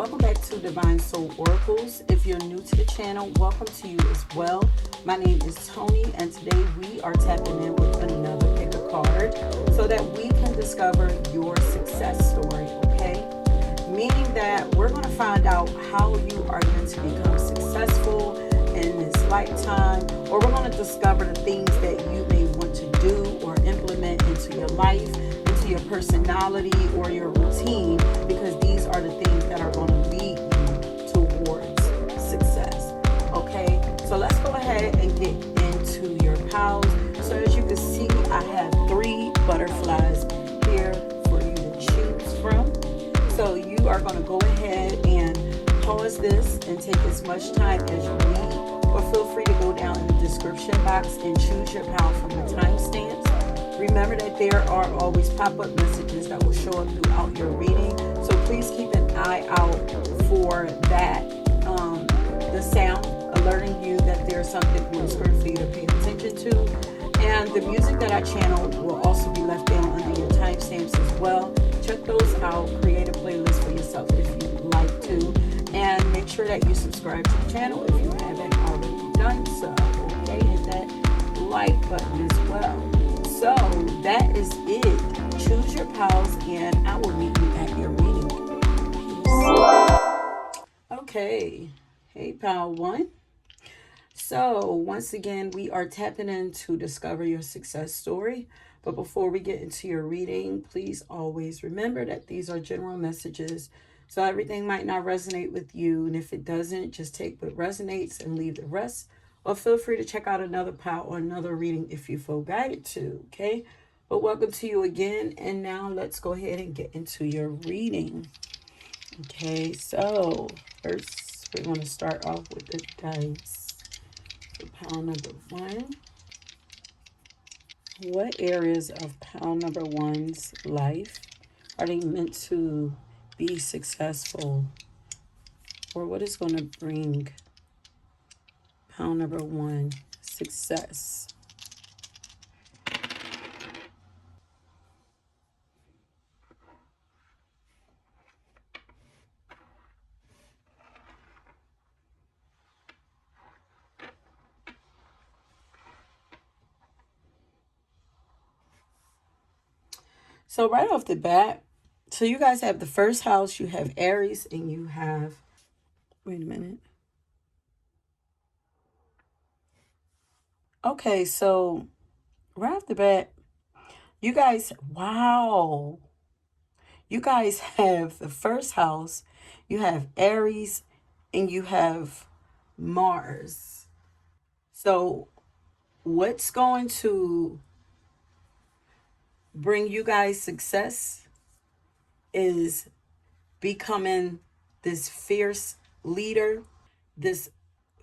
welcome back to Divine Soul Oracles. If you're new to the channel, welcome to you as well. My name is Tony, and today we are tapping in with another pick a card so that we can discover your success story, okay? Meaning that we're going to find out how you are going to become successful in this lifetime, or we're going to discover the things that you may want to do or implement into your life, into your personality or your routine, because these are the things that are going to lead you towards success. Okay, so let's go ahead and get into your piles. So as you can see, I have 3 butterflies here for you to choose from. So you are going to go ahead and pause this and take as much time as you need, or feel free to go down in the description box and choose your pile from the timestamps. Remember that there are always pop-up messages that will show up throughout your reading, so please keep an eye out for that, the sound alerting you that there's something on screen for you to pay attention to. And the music that I channel will also be left down under your timestamps as well. Check those out, create a playlist for yourself if you'd like to, and make sure that you subscribe to the channel if you haven't already done so. Okay, hit that like button as well. So that is it. Choose your pals, and I will meet you at your reading. Peace. Okay. Hey, pal 1. So once again, we are tapping in to discover your success story. But before we get into your reading, please always remember that these are general messages. So everything might not resonate with you. And if it doesn't, just take what resonates and leave the rest. Or feel free to check out another pile or another reading if you feel guided to, okay? But welcome to you again. And now let's go ahead and get into your reading. Okay, so first we're going to start off with the dice. So pile number 1. What areas of pile number 1's life are they meant to be successful? Or what is going to bring pile number 1 success? So right off the bat, so you guys have the first house, you have Aries, and you have, wait a minute. Okay, so right off the bat, you guys, wow. You guys have the first house, you have Aries, and you have Mars. So what's going to bring you guys success is becoming this fierce leader, this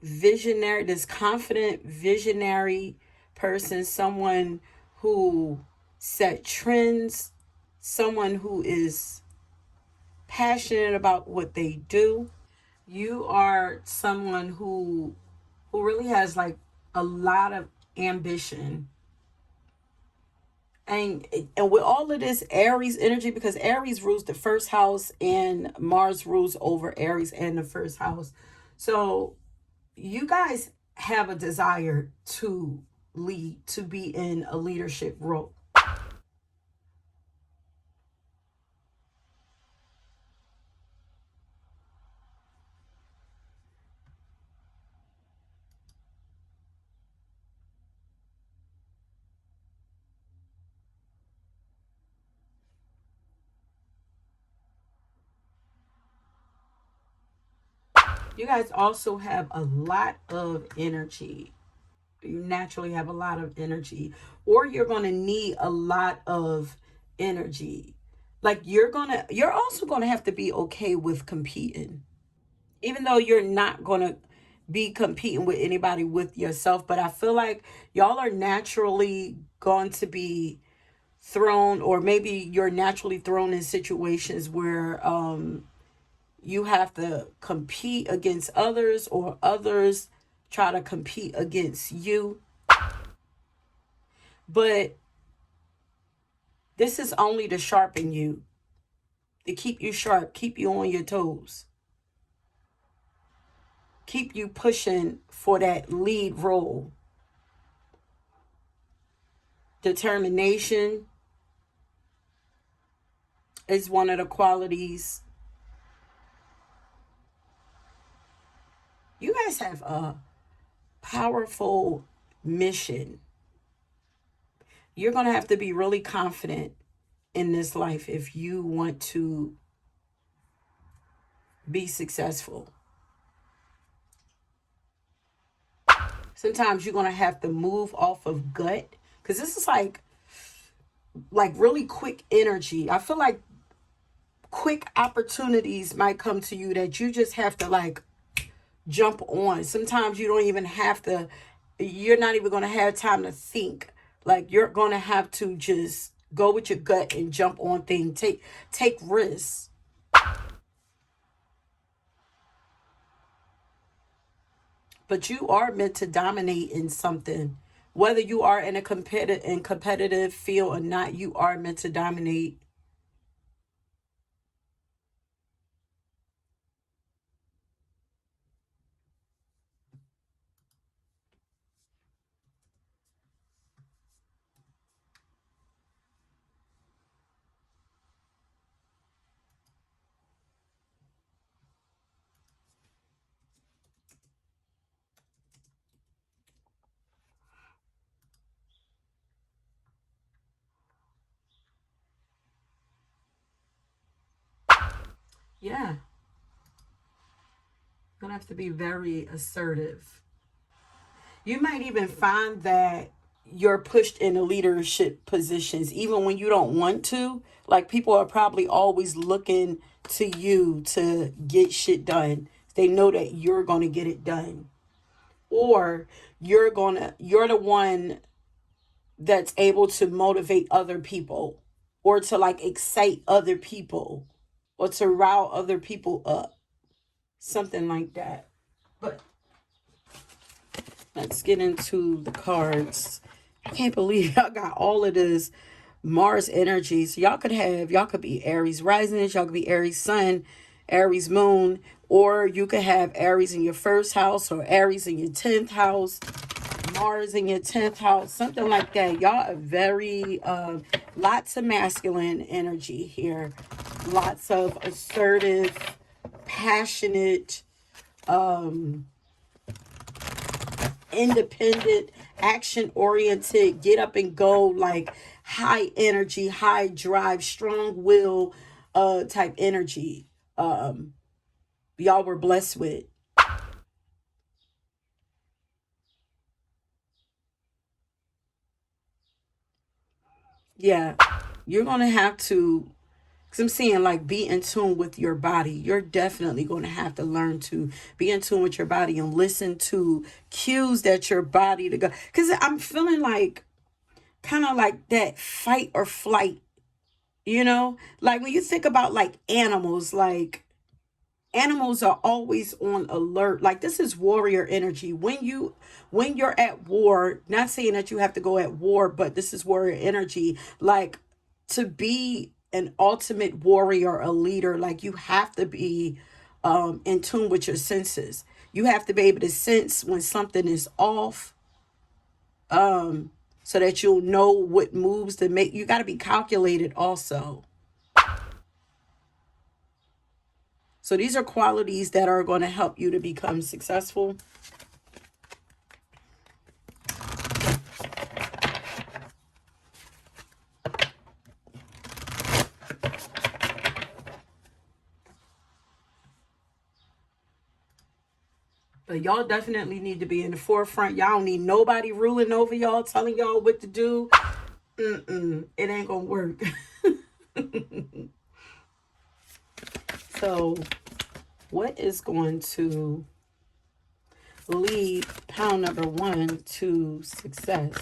visionary, this confident visionary person, someone who set trends, someone who is passionate about what they do. You are someone who really has like a lot of ambition. And with all of this Aries energy, because Aries rules the first house and Mars rules over Aries and the first house. So you guys have a desire to lead, to be in a leadership role. You guys also have a lot of energy. You naturally have a lot of energy, or you're going to need a lot of energy. Like you're also going to have to be okay with competing, even though you're not going to be competing with anybody, with yourself. But I feel like y'all are naturally going to be thrown, or maybe you're naturally thrown in situations where you have to compete against others, or others try to compete against you. But this is only to sharpen you, to keep you sharp, keep you on your toes. keep you pushing for that lead role. Determination is one of the qualities. You guys have a powerful mission. You're going to have to be really confident in this life if you want to be successful. Sometimes you're going to have to move off of gut, because this is like really quick energy. I feel like quick opportunities might come to you that you just have to like jump on. Sometimes you don't even have to, you're not even going to have time to think. Like, you're going to have to just go with your gut and jump on things. Take risks. But you are meant to dominate in something. Whether you are in a competitive field or not, you are meant to dominate. Yeah. You're going to have to be very assertive. You might even find that you're pushed into leadership positions even when you don't want to. Like, people are probably always looking to you to get shit done. They know that you're going to get it done. Or you're the one that's able to motivate other people, or to like excite other people, or to rile other people up. Something like that. But let's get into the cards. I can't believe y'all got all of this Mars energy. So y'all could be Aries rising, y'all could be Aries sun, Aries moon, or you could have Aries in your first house, or Aries in your 10th house, Mars in your 10th house, something like that. Y'all are very, lots of masculine energy here. Lots of assertive, passionate, independent, action oriented, get up and go, like high energy, high drive, strong will type energy. Y'all were blessed with. Yeah, you're gonna have to, because I'm seeing like be in tune with your body. You're definitely going to have to learn to be in tune with your body and listen to cues that your body to go. Because I'm feeling like kind of like that fight or flight, like when you think about like animals, like animals are always on alert. Like, this is warrior energy. When you're at war, not saying that you have to go at war, but this is warrior energy. Like, to be an ultimate warrior, a leader, like, you have to be in tune with your senses. You have to be able to sense when something is off, so that you'll know what moves to make. You got to be calculated also. So these are qualities that are going to help you to become successful. But y'all definitely need to be in the forefront. Y'all don't need nobody ruling over y'all, telling y'all what to do. It ain't gonna work. So, what is going to lead pound number 1 to success?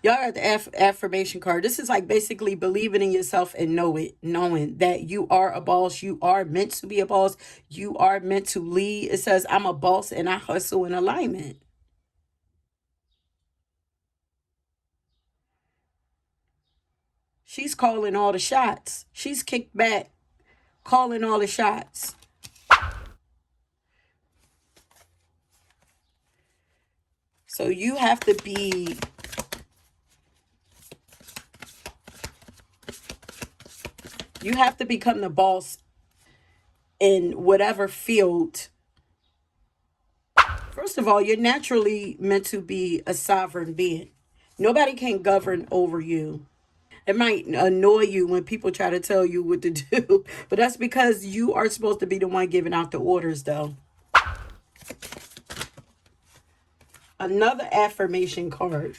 Y'all got the affirmation card. This is like basically believing in yourself and knowing that you are a boss. You are meant to be a boss. You are meant to lead. It says, I'm a boss and I hustle in alignment. She's calling all the shots. She's kicked back, calling all the shots. So you have to be, you have to become the boss in whatever field. First of all, you're naturally meant to be a sovereign being. Nobody can govern over you. It might annoy you when people try to tell you what to do, but that's because you are supposed to be the one giving out the orders, though. Another affirmation card.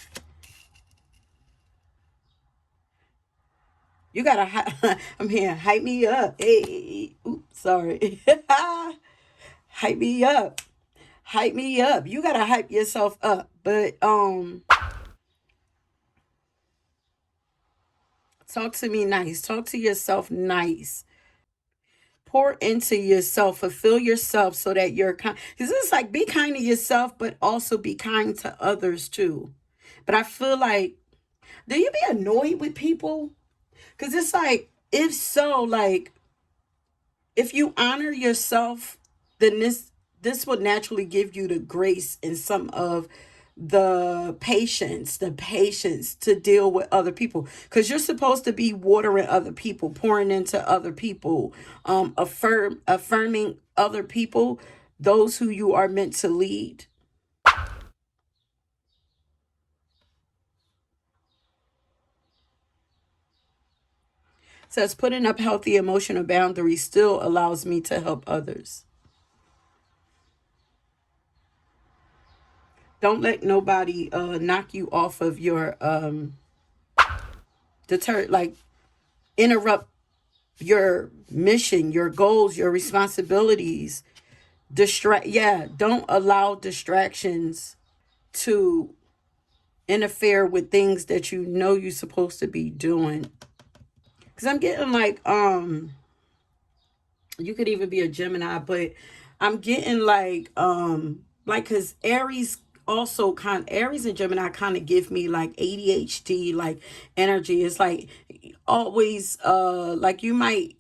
You gotta, I'm here, hype me up. Hey, oops, sorry. Hype me up. Hype me up. You gotta hype yourself up. But talk to me nice. Talk to yourself nice. Pour into yourself, fulfill yourself so that you're kind. Because it's like, be kind to yourself, but also be kind to others too. But I feel like, do you be annoyed with people? Because it's like, if so, like, if you honor yourself, then this will naturally give you the grace and some of the patience to deal with other people, because you're supposed to be watering other people, pouring into other people, affirming other people, those who you are meant to lead. Says putting up healthy emotional boundaries still allows me to help others. Don't let nobody knock you off of your like interrupt your mission, your goals, your responsibilities. Don't allow distractions to interfere with things that you know you're supposed to be doing. Because I'm getting like, you could even be a Gemini, but I'm getting like, because Aries and Gemini kind of give me like ADHD, like energy. It's like always, like you might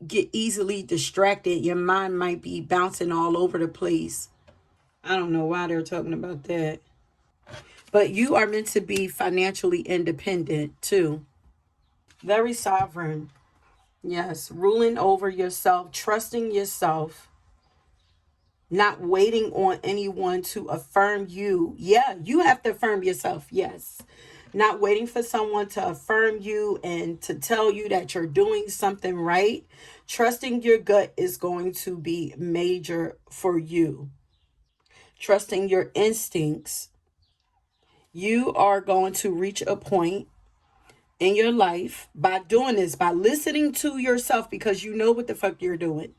get easily distracted. Your mind might be bouncing all over the place. I don't know why they're talking about that. But you are meant to be financially independent too. Very sovereign. Yes, ruling over yourself, trusting yourself, not waiting on anyone to affirm you. Yeah, you have to affirm yourself. Yes. Not waiting for someone to affirm you and to tell you that you're doing something right. Trusting your gut is going to be major for you. Trusting your instincts. You are going to reach a point in your life by doing this, by listening to yourself, because you know what the fuck you're doing.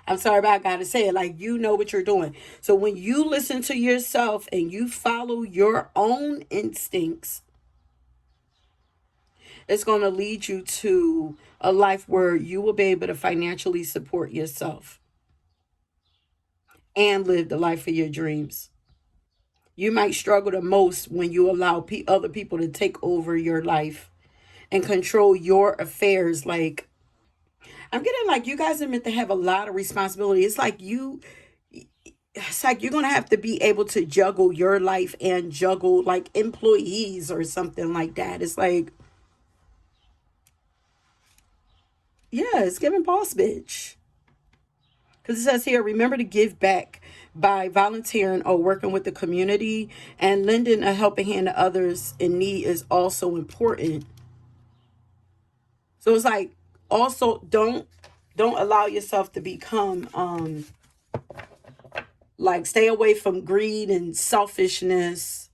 I'm sorry, but I gotta say it, like, you know what you're doing. So when you listen to yourself and you follow your own instincts, it's going to lead you to a life where you will be able to financially support yourself and live the life of your dreams. You might struggle the most when you allow other people to take over your life and control your affairs. Like, I'm getting like, you guys are meant to have a lot of responsibility. It's like you're going to have to be able to juggle your life and juggle like employees or something like that. It's like, yeah, it's giving boss bitch. Because it says here, remember to give back by volunteering or working with the community, and lending a helping hand to others in need is also important. So it's like, also don't allow yourself to become like, stay away from greed and selfishness.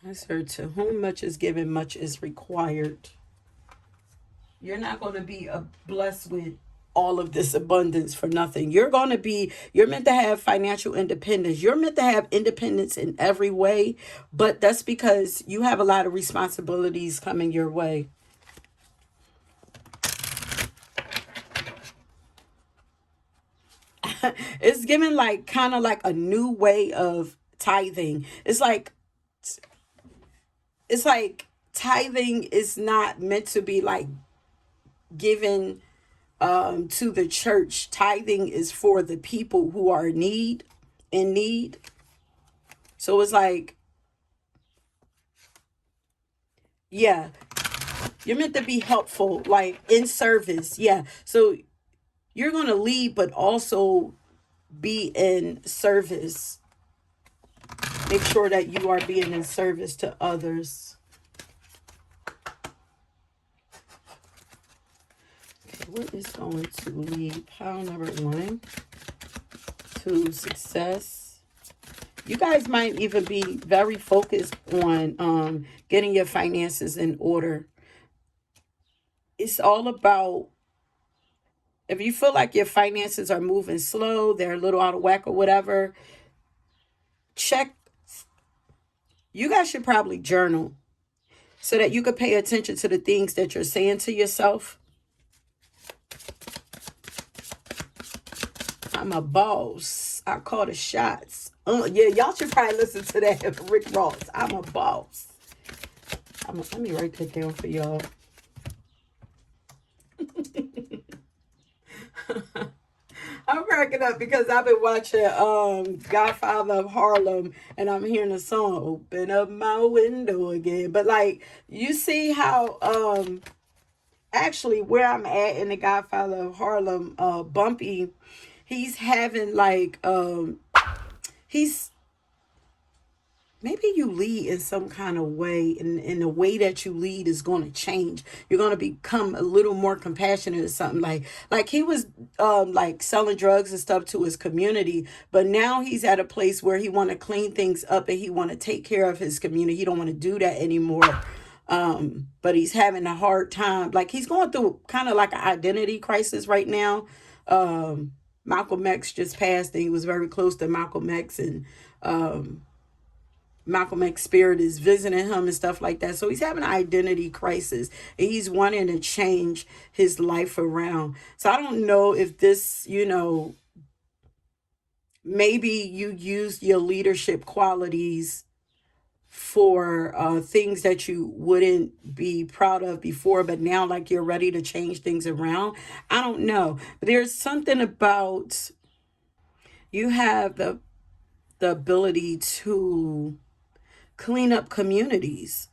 I said, to whom much is given, much is required. You're not going to be blessed with all of this abundance for nothing. You're meant to have financial independence. You're meant to have independence in every way, but that's because you have a lot of responsibilities coming your way. It's given like kind of like a new way of tithing. It's like tithing is not meant to be like given to the church. Tithing is for the people who are in need. So it's like, yeah, you're meant to be helpful, like in service. Yeah. So you're going to lead, but also be in service. Make sure that you are being in service to others. Okay, what is going to lead pile number 1 to success? You guys might even be very focused on getting your finances in order. It's all about, if you feel like your finances are moving slow, they're a little out of whack or whatever, check. You guys should probably journal so that you could pay attention to the things that you're saying to yourself. I'm a boss. I call the shots. Yeah, y'all should probably listen to that. Rick Ross. I'm a boss. Let me write that down for y'all. I'm cracking up because I've been watching Godfather of Harlem, and I'm hearing the song "Open Up My Window Again." But like, you see how actually where I'm at in the Godfather of Harlem, Bumpy, he's having like he's, maybe you lead in some kind of way, and the way that you lead is going to change. You're going to become a little more compassionate or something. Like he was like selling drugs and stuff to his community, but now he's at a place where he want to clean things up and he want to take care of his community. He don't want to do that anymore. But he's having a hard time. Like he's going through kind of like an identity crisis right now. Malcolm X just passed, and he was very close to Malcolm X, and Malcolm X spirit is visiting him and stuff like that. So he's having an identity crisis. He's wanting to change his life around. So I don't know if this, maybe you used your leadership qualities for things that you wouldn't be proud of before, but now like you're ready to change things around. I don't know. But there's something about, you have the ability to clean up communities.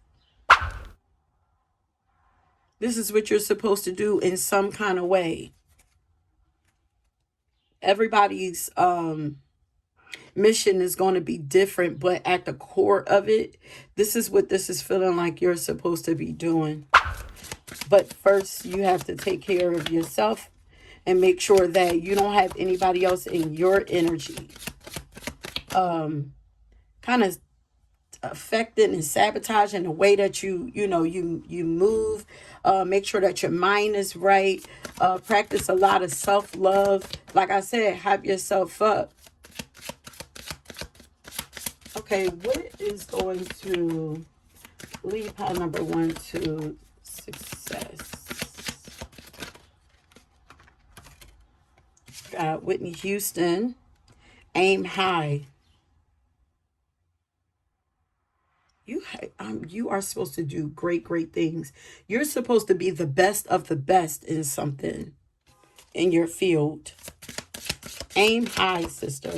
This is what you're supposed to do in some kind of way. Everybody's mission is going to be different, but at the core of it, this is what this is feeling like you're supposed to be doing. But first, you have to take care of yourself and make sure that you don't have anybody else in your energy kind of affecting and sabotaging the way that you move. Make sure that your mind is right. Practice a lot of self-love. Like I said, hype yourself up. Okay, what is going to lead pile number 1 to success? Got Whitney Houston, aim high. You are supposed to do great things. You're supposed to be the best of the best in something in your field. Aim high, sister.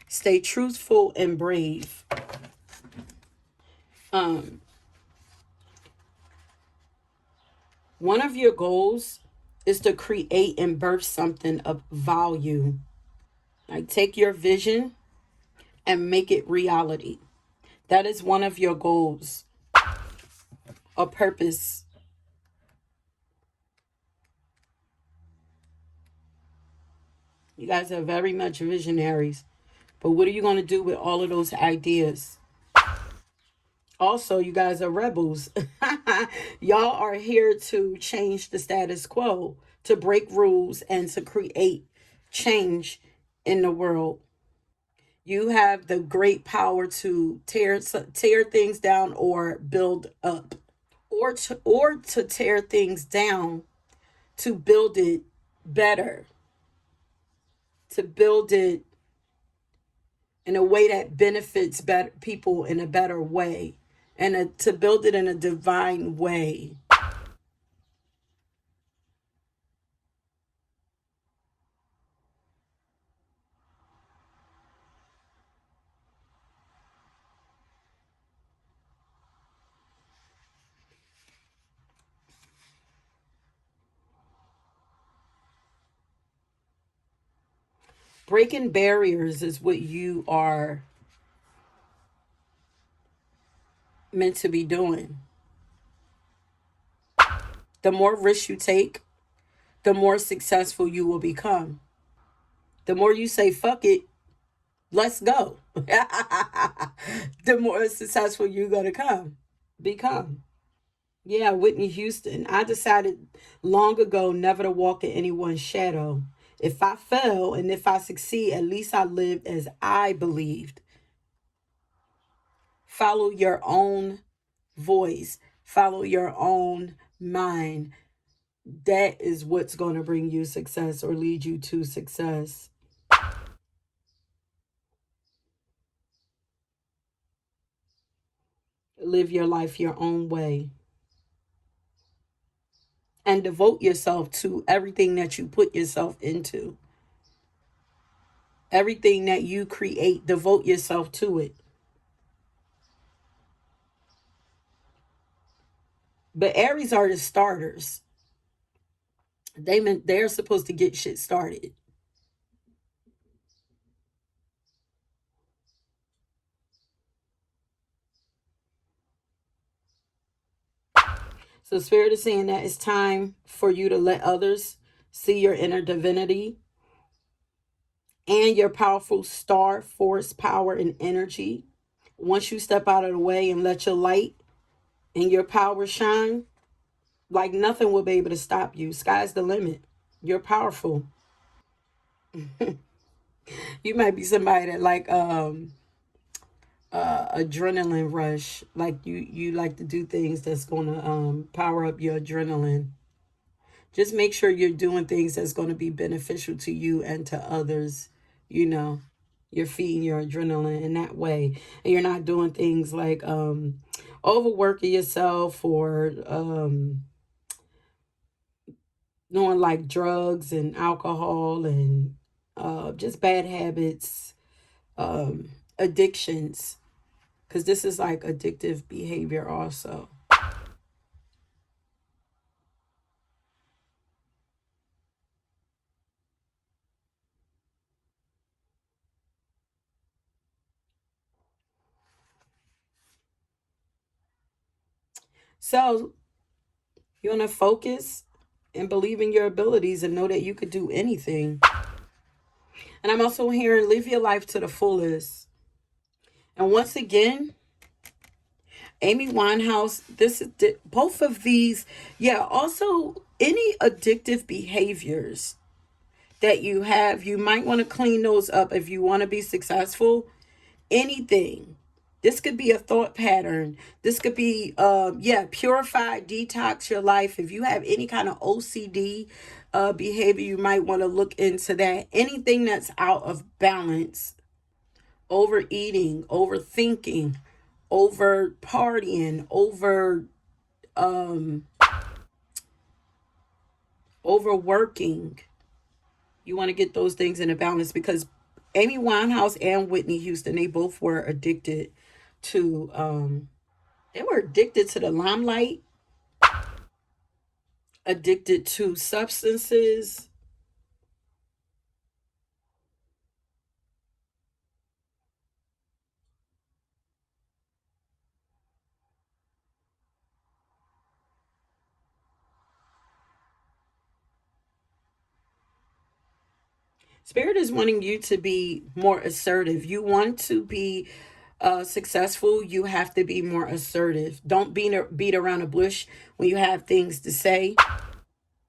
Stay truthful and brave. One of your goals is to create and birth something of value. Like take your vision and make it reality. That is one of your goals. A purpose. You guys are very much visionaries. But what are you going to do with all of those ideas? Also, you guys are rebels. Y'all are here to change the status quo, to break rules, and to create change in the world. You have the great power to tear things down or build up, or to tear things down to build it better, to build it in a way that benefits better people in a better way, and to build it in a divine way. Breaking barriers is what you are meant to be doing. The more risks you take, the more successful you will become. The more you say, fuck it, let's go, the more successful you're going to become. Yeah, Whitney Houston. I decided long ago never to walk in anyone's shadow. If I fail and if I succeed, at least I lived as I believed. Follow your own voice, follow your own mind. That is what's going to bring you success or lead you to success. Live your life your own way and devote yourself to everything that you put yourself into. Everything that you create, devote yourself to it. But Aries are the starters. They're supposed to get shit started. So Spirit is saying that it's time for you to let others see your inner divinity and your powerful star force power and energy. Once you step out of the way and let your light and your power shine, like nothing will be able to stop you. Sky's the limit. You're powerful. You might be somebody that like adrenaline rush. Like you like to do things that's gonna power up your adrenaline. Just make sure you're doing things that's gonna be beneficial to you and to others. You know, you're feeding your adrenaline in that way, and you're not doing things like overworking yourself or doing like drugs and alcohol and just bad habits, addictions, because this is like addictive behavior also. So you want to focus and believe in your abilities and know that you could do anything. And I'm also hearing live your life to the fullest. And once again, Amy Winehouse, this is both of these. Yeah, also any addictive behaviors that you have, you might want to clean those up if you want to be successful. Anything. This could be a thought pattern. This could be, purify, detox your life. If you have any kind of OCD behavior, you might want to look into that. Anything that's out of balance, overeating, overthinking, over partying, overworking. You want to get those things in a balance because Amy Winehouse and Whitney Houston, they both were addicted to they were addicted to the limelight, addicted to substances. Spirit is wanting you to be more assertive. You want to be successful, you have to be more assertive. Don't beat around the bush when you have things to say.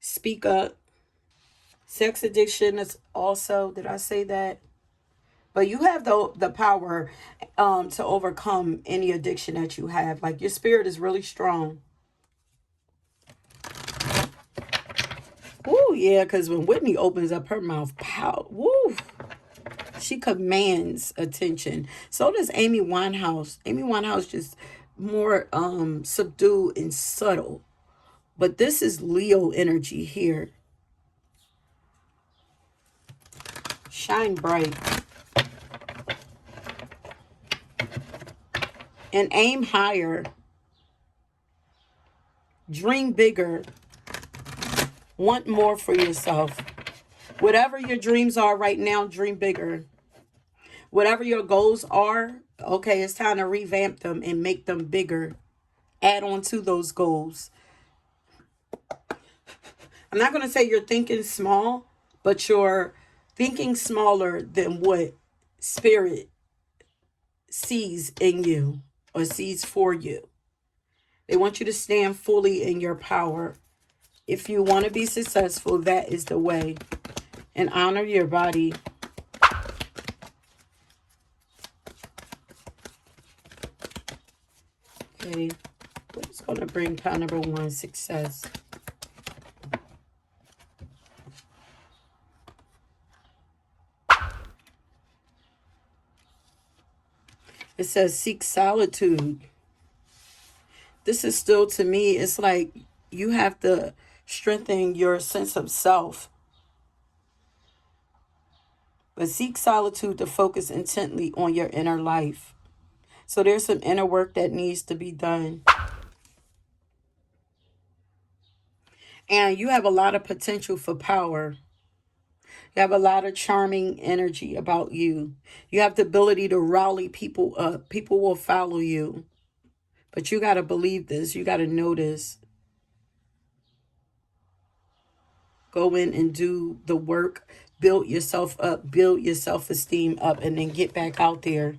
Speak up. Sex addiction is also, did I say that? But you have the power to overcome any addiction that you have. Like your spirit is really strong. Woo, yeah, because when Whitney opens up her mouth, pow, woo. She commands attention. So does Amy Winehouse. Amy Winehouse just more subdued and subtle. But this is Leo energy here. Shine bright. And aim higher. Dream bigger. Want more for yourself. Whatever your dreams are right now, dream bigger. Whatever your goals are, okay, it's time to revamp them and make them bigger. Add on to those goals. I'm not going to say you're thinking small, but you're thinking smaller than what spirit sees in you or sees for you. They want you to stand fully in your power. If you want to be successful, that is the way. And honor your body. Okay, what's going to bring pile number 1, success? It says seek solitude. This is still, to me, it's like you have to strengthen your sense of self. But seek solitude to focus intently on your inner life. So there's some inner work that needs to be done. And you have a lot of potential for power. You have a lot of charming energy about you. You have the ability to rally people up. People will follow you. But you got to believe this. You got to know this. Go in and do the work. Build yourself up. Build your self-esteem up. And then get back out there.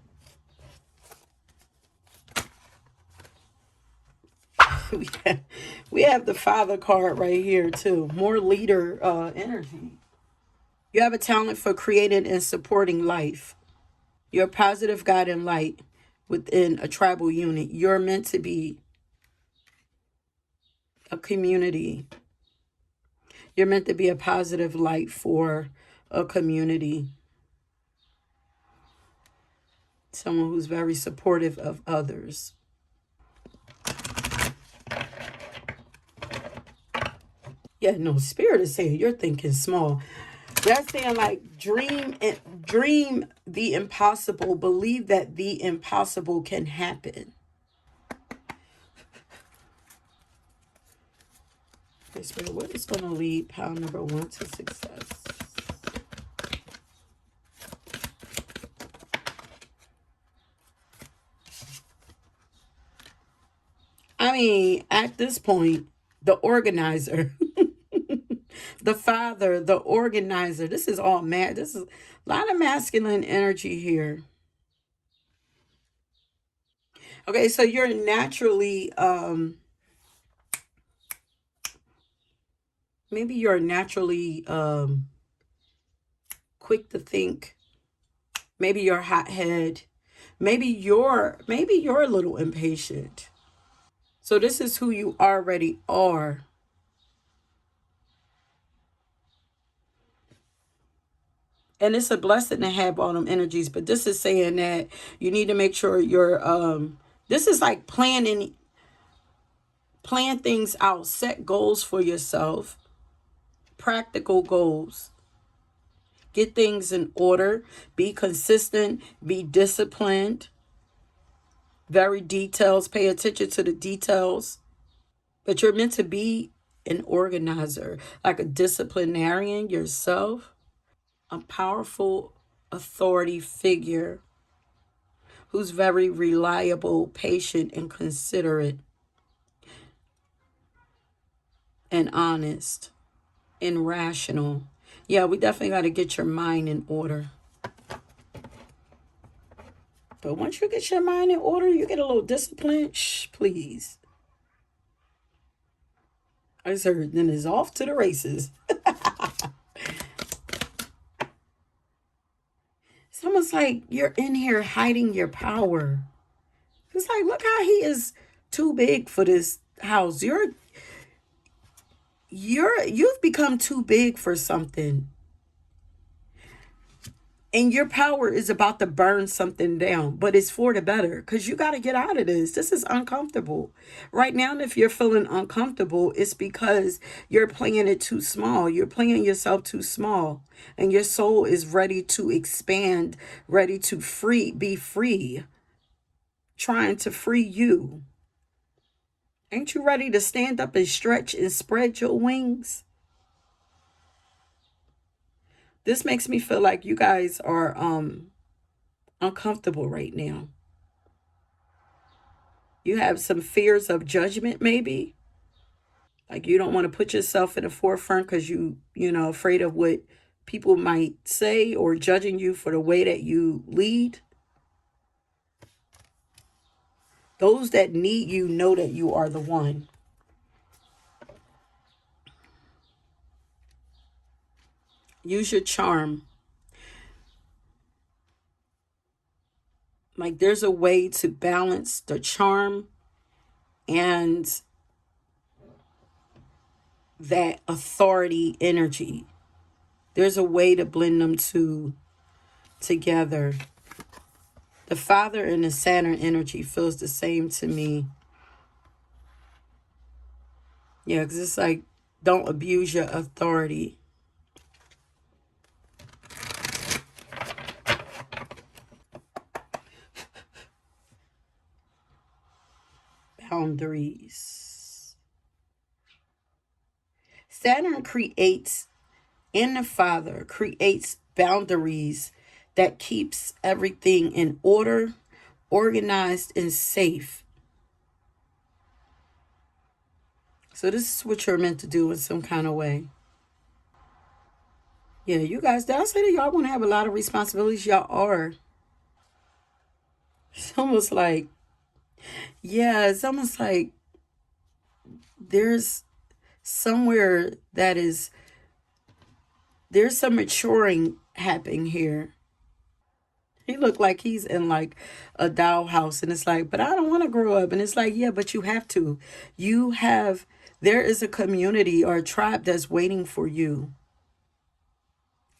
We have the Father card right here too. More leader energy. You have a talent for creating and supporting life. You're a positive guiding light within a tribal unit. You're meant to be a community. You're meant to be a positive light for a community. Someone who's very supportive of others. Yeah, no, Spirit is saying you're thinking small. They're saying like dream the impossible. Believe that the impossible can happen. Okay, Spirit, what is going to lead pile number 1 to success? I mean, at this point, the organizer, the father, the organizer, this is all mad. This is a lot of masculine energy here. Okay, so you're naturally, maybe you're naturally quick to think. Maybe you're hothead. Maybe you're a little impatient. So this is who you already are. And it's a blessing to have all them energies. But this is saying that you need to make sure you're, this is like plan things out. Set goals for yourself. Practical goals. Get things in order. Be consistent. Be disciplined. Very details. Pay attention to the details. But you're meant to be an organizer. Like a disciplinarian yourself. A powerful authority figure who's very reliable, patient, and considerate, and honest, and rational. Yeah, we definitely got to get your mind in order. But once you get your mind in order, you get a little discipline. Shh, please. I just heard, then it's off to the races. It's almost like you're in here hiding your power. It's like, look how he is too big for this house. You've become too big for something. And your power is about to burn something down, but it's for the better because you got to get out of this. This is uncomfortable. Right now, if you're feeling uncomfortable, it's because you're playing it too small. You're playing yourself too small. And your soul is ready to expand, ready to be free, trying to free you. Ain't you ready to stand up and stretch and spread your wings? This makes me feel like you guys are uncomfortable right now. You have some fears of judgment, maybe. Like you don't want to put yourself in the forefront because you afraid of what people might say or judging you for the way that you lead. Those that need you know that you are the one. Use your charm. Like there's a way to balance the charm and that authority energy. There's a way to blend them together. The Father and the Saturn energy feels the same to me. Yeah, because it's like, don't abuse your authority. Boundaries. Saturn creates, in the Father, creates boundaries that keeps everything in order, organized, and safe. So this is what you're meant to do in some kind of way. Yeah, you guys, did I say that y'all want to have a lot of responsibilities? Y'all are. It's almost like, yeah, it's almost like there's somewhere that is, there's some maturing happening here. He looked like he's in like a dollhouse, and it's like, but I don't want to grow up. And it's like, yeah, but you have to. You have, there is a community or a tribe that's waiting for you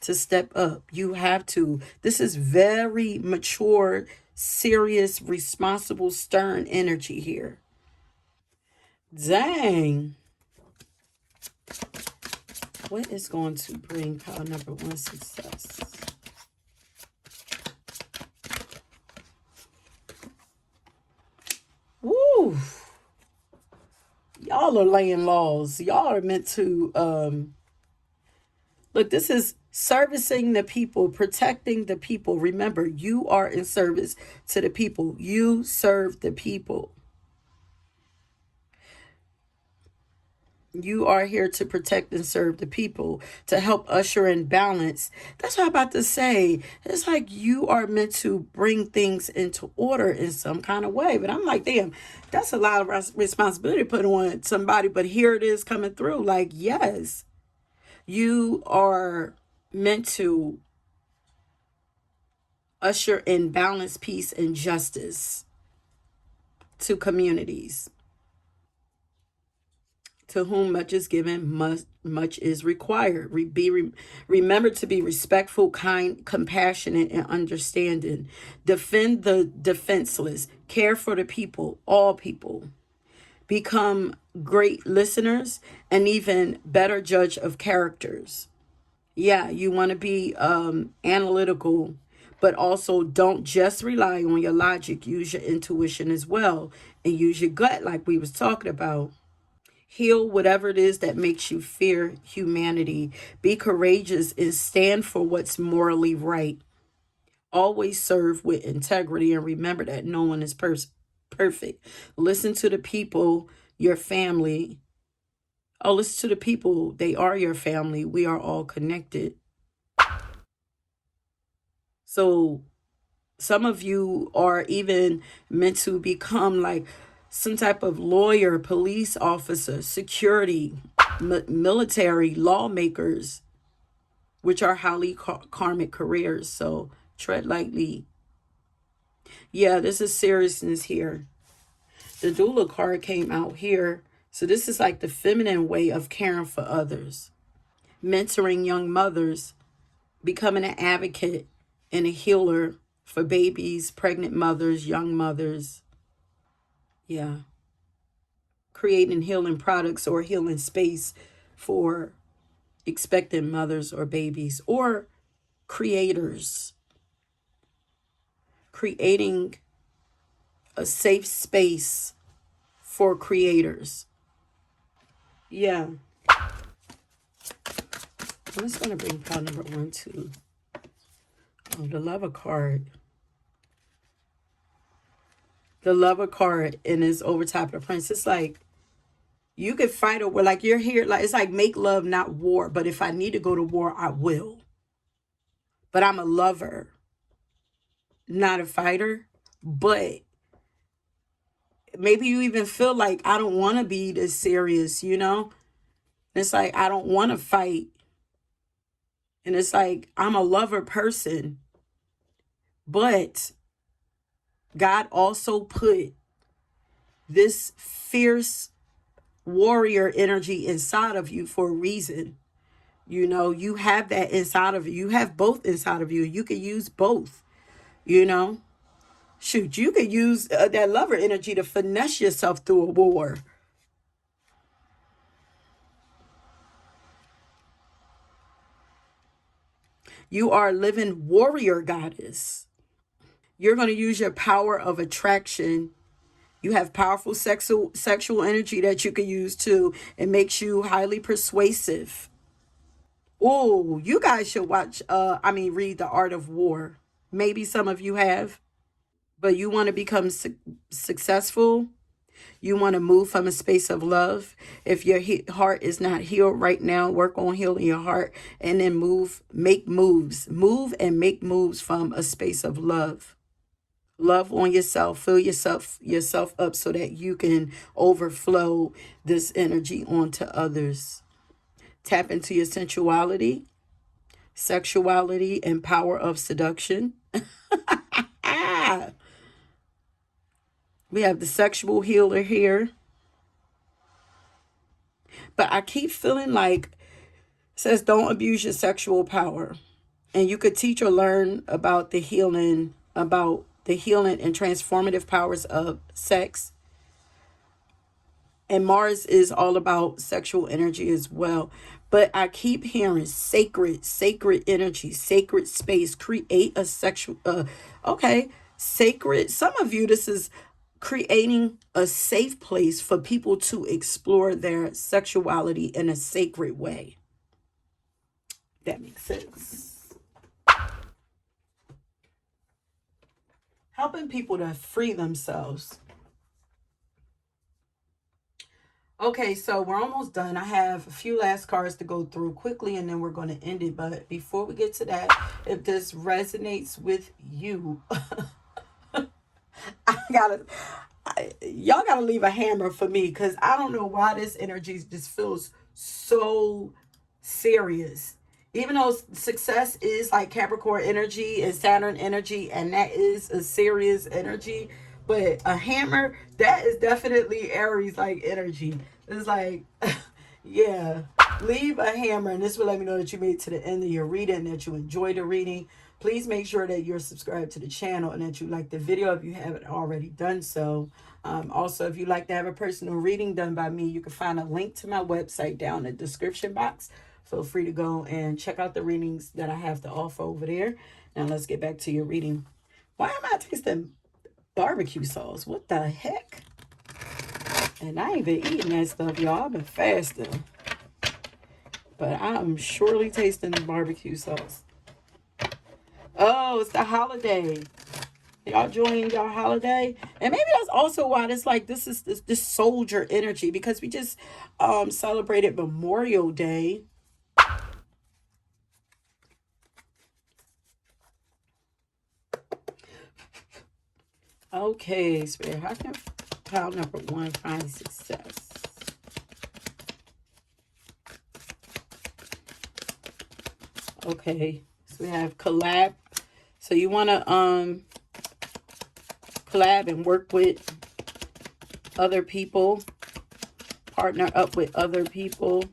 to step up. You have to. This is very mature, serious, responsible, stern energy here. Dang. What is going to bring power number one success? Woo. Y'all are laying laws. Y'all are meant to look, this is servicing the people, protecting the people. Remember, you are in service to the people. You serve the people. You are here to protect and serve the people, to help usher in balance. That's what I'm about to say. It's like you are meant to bring things into order in some kind of way. But I'm like, damn, that's a lot of responsibility put on somebody. But here it is coming through. Like, yes, you are meant to usher in balance, peace, and justice to communities. To whom much is given, much is required. Remember to be respectful, kind, compassionate, and understanding. Defend the defenseless. Care for the people, all people. Become great listeners and even better judge of characters. Yeah, you want to be analytical, but also don't just rely on your logic. Use your intuition as well, and use your gut, like we was talking about. Heal whatever it is that makes you fear humanity. Be courageous and stand for what's morally right. Always serve with integrity and remember that no one is perfect. Listen to the people, your family. Oh, listen to the people. They are your family. We are all connected. So some of you are even meant to become like some type of lawyer, police officer, security, military, lawmakers, which are highly karmic careers. So tread lightly. Yeah, this is seriousness here. The doula card came out here. So this is like the feminine way of caring for others, mentoring young mothers, becoming an advocate, and a healer for babies, pregnant mothers, young mothers. Yeah. Creating healing products or healing space for expectant mothers or babies, or creators. Creating a safe space for creators. Yeah. I'm just going to bring pile number 1, 2. Oh, the Lover card. The Lover card, and it's over top of the Prince. It's like, you could fight over, like you're here, like it's like make love, not war. But if I need to go to war, I will. But I'm a lover, not a fighter. But maybe you even feel like I don't want to be this serious, you know? It's like I don't want to fight. And it's like I'm a lover person. But God also put this fierce warrior energy inside of you for a reason. You know, you have that inside of you. You have both inside of you. You can use both, you know. Shoot, you could use that lover energy to finesse yourself through a war. You are a living warrior goddess. You're going to use your power of attraction. You have powerful sexual energy that you can use too. It makes you highly persuasive. Oh, you guys should watch, read The Art of War. Maybe some of you have, but you want to become successful. You want to move from a space of love. If your heart is not healed right now, work on healing your heart, and then move and make moves from a space of love. Love on yourself, fill yourself up so that you can overflow this energy onto others. Tap into your sensuality, sexuality, and power of seduction. We have the sexual healer here. But I keep feeling like it says don't abuse your sexual power. And you could teach or learn about the healing and transformative powers of sex. And Mars is all about sexual energy as well. But I keep hearing sacred energy, sacred space, create a sexual, sacred. Some of you, this is creating a safe place for people to explore their sexuality in a sacred way. That makes sense. Helping people to free themselves. Okay, so we're almost done. I have a few last cards to go through quickly, and then we're going to end it. But before we get to that, if this resonates with you, y'all gotta leave a hammer for me, because I don't know why this energy just feels so serious. Even though success is like Capricorn energy and Saturn energy, and that is a serious energy, but a hammer, that is definitely Aries like energy. It's like, yeah, leave a hammer, and this will let me know that you made it to the end of your reading, that you enjoyed the reading. Please make sure that you're subscribed to the channel and that you like the video if you haven't already done so. Also, if you'd like to have a personal reading done by me, you can find a link to my website down in the description box. Feel free to go and check out the readings that I have to offer over there. Now let's get back to your reading. Why am I tasting barbecue sauce? What the heck? And I ain't been eating that stuff, y'all. I've been fasting. But I'm surely tasting the barbecue sauce. Oh, it's the holiday. Y'all enjoying y'all holiday? And maybe that's also why this is this soldier energy, because we just celebrated Memorial Day. Okay, Spirit, how can pile number 1 find success? Okay, so we have collab. So you want to collab and work with other people, partner up with other people.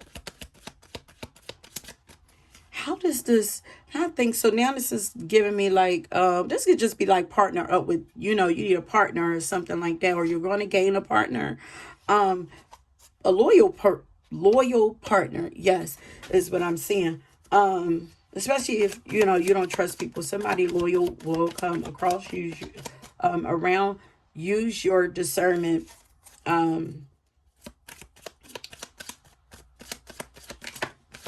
How does this I think so. Now this is giving me like this could just be like partner up with, you know, you need a partner or something like that, or you're going to gain a partner. Um a loyal partner, yes, is what I'm seeing. Especially if you know you don't trust people, somebody loyal will come across you, around. Use your discernment.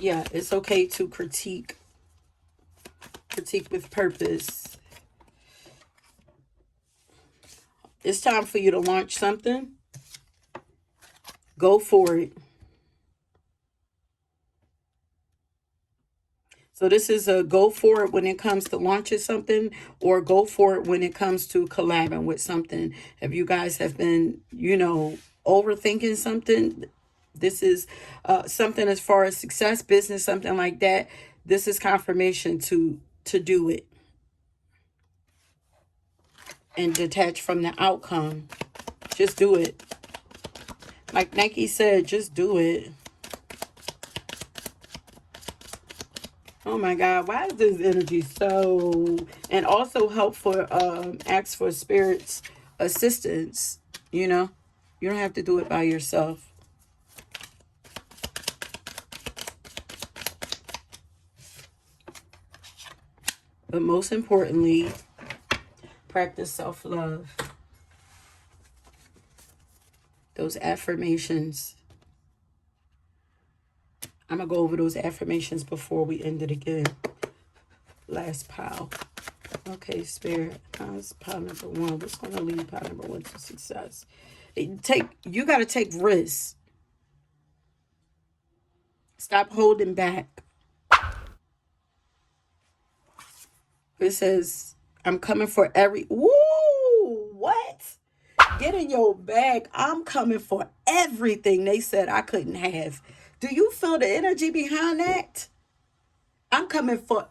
Yeah, it's okay to critique with purpose. It's time for you to launch something. Go for it. So this is a go for it when it comes to launching something, or go for it when it comes to collabing with something. If you guys have been, you know, overthinking something, this is something as far as success, business, something like that. This is confirmation to do it and detach from the outcome. Just do it. Like Nike said, just do it. Oh my God, why is this energy so... And also help for, ask for spirit's assistance, you know? You don't have to do it by yourself. But most importantly, practice self-love. Those affirmations. I'm going to go over those affirmations before we end it again. Last pile. Okay, Spirit. That's pile number one. What's going to lead pile number one to success? You got to take risks. Stop holding back. It says, I'm coming for every... Woo! What? Get in your bag. I'm coming for everything they said I couldn't have. Do you feel the energy behind that? I'm coming for...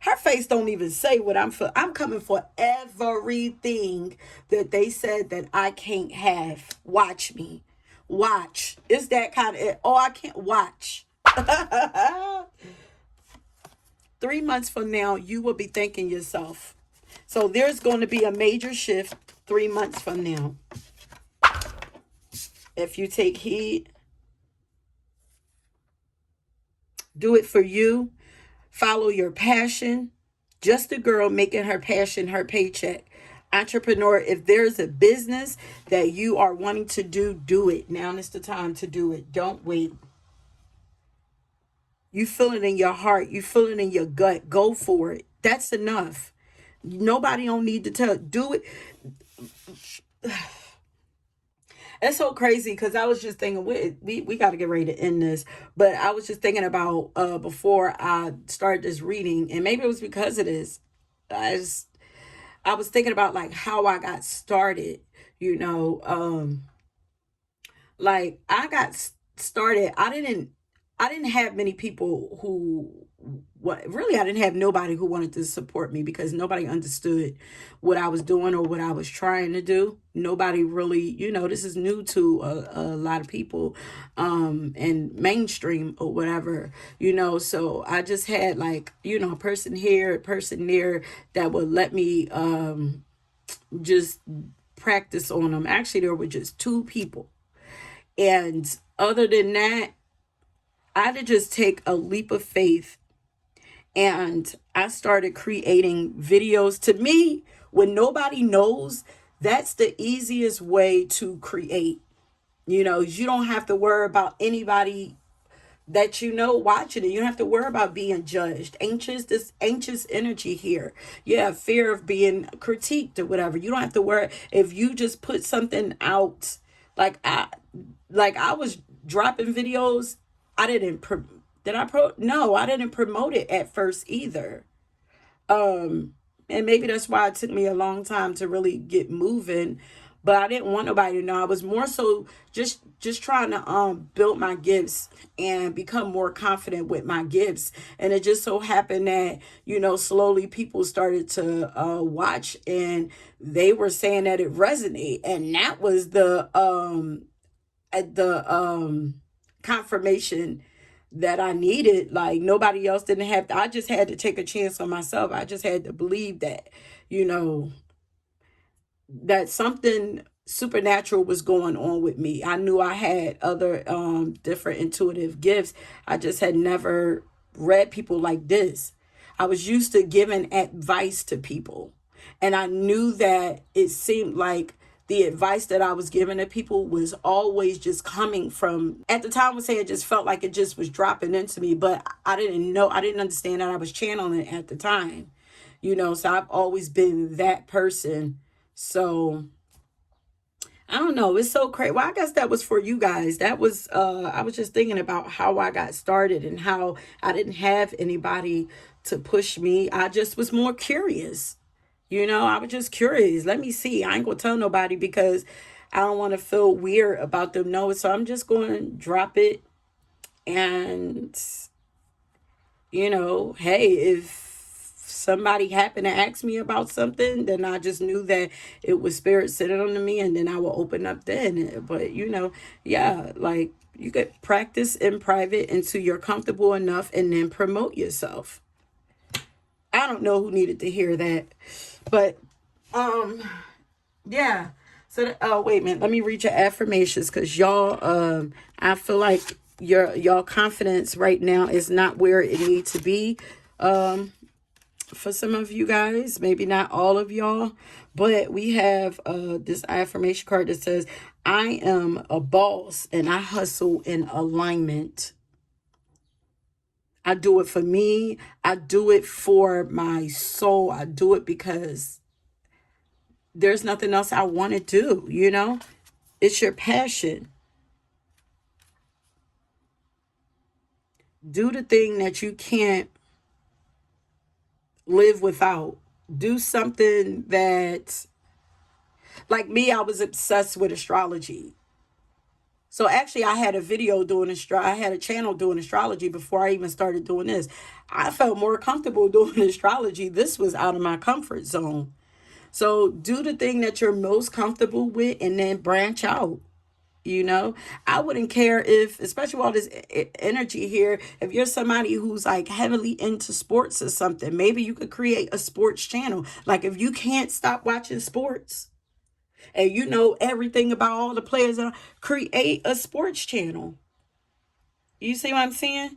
Her face don't even say what I'm for. I'm coming for everything that they said that I can't have. Watch me. Watch. It's that kind of... Oh, I can't watch. 3 months from now, you will be thanking yourself. So there's going to be a major shift 3 months from now. If you take heed, do it for you. Follow your passion. Just a girl making her passion her paycheck. Entrepreneur, if there's a business that you are wanting to do, do it. Now is the time to do it. Don't wait. You feel it in your heart. You feel it in your gut. Go for it. That's enough. Nobody don't need to tell. Do it. It's so crazy because I was just thinking we got to get ready to end this, but I was just thinking about before I started this reading, and maybe it was because of this. I was thinking about like how I got started, you know, like I got started. I didn't have many people who, what really, I didn't have nobody who wanted to support me because nobody understood what I was doing or what I was trying to do. Nobody really, you know, this is new to a lot of people, and mainstream or whatever, you know. So I just had like, you know, a person here, a person there that would let me just practice on them. Actually, there were just two people. And other than that, I had to just take a leap of faith, and I started creating videos. To me, when nobody knows, that's the easiest way to create. You know, you don't have to worry about anybody that you know watching it. You don't have to worry about being judged. This anxious energy here. You have fear of being critiqued or whatever. You don't have to worry if you just put something out. Like I was dropping videos. I didn't did I no, I didn't promote it at first either. And maybe that's why it took me a long time to really get moving, but I didn't want nobody to know. I was more so just trying to build my gifts and become more confident with my gifts. And it just so happened that, you know, slowly people started to watch, and they were saying that it resonated, and that was the confirmation that I needed. Like nobody else didn't have to, I just had to take a chance on myself. I just had to believe that, you know, that something supernatural was going on with me. I knew I had other different intuitive gifts. I just had never read people like this. I was used to giving advice to people, and I knew that it seemed like the advice that I was giving to people was always just coming from, at the time I would say it just felt like it just was dropping into me, but I didn't know, I didn't understand that I was channeling it at the time, you know. So I've always been that person. So I don't know. It's so crazy. Well, I guess that was for you guys. That was I was just thinking about how I got started and how I didn't have anybody to push me. I just was more curious. You know, I was just curious. Let me see. I ain't gonna tell nobody because I don't want to feel weird about them knowing. So I'm just going to drop it. And, you know, hey, if somebody happened to ask me about something, then I just knew that it was spirit sitting on me, and then I will open up then. But, you know, yeah, like you could practice in private until you're comfortable enough and then promote yourself. I don't know who needed to hear that. But yeah. So wait a minute, let me read your affirmations, because y'all I feel like y'all confidence right now is not where it needs to be. For some of you guys, maybe not all of y'all, but we have this affirmation card that says, I am a boss and I hustle in alignment. I do it for me. I do it for my soul. I do it because there's nothing else I want to do, you know? It's your passion. Do the thing that you can't live without. Do something that, like me, I was obsessed with astrology. So actually I had a video doing I had a channel doing astrology before I even started doing this. I felt more comfortable doing astrology. This was out of my comfort zone. So do the thing that you're most comfortable with and then branch out. You know, I wouldn't care if, especially with all this energy here, if you're somebody who's like heavily into sports or something, maybe you could create a sports channel. Like if you can't stop watching sports and you know everything about all the players, create a sports channel. You see what I'm saying?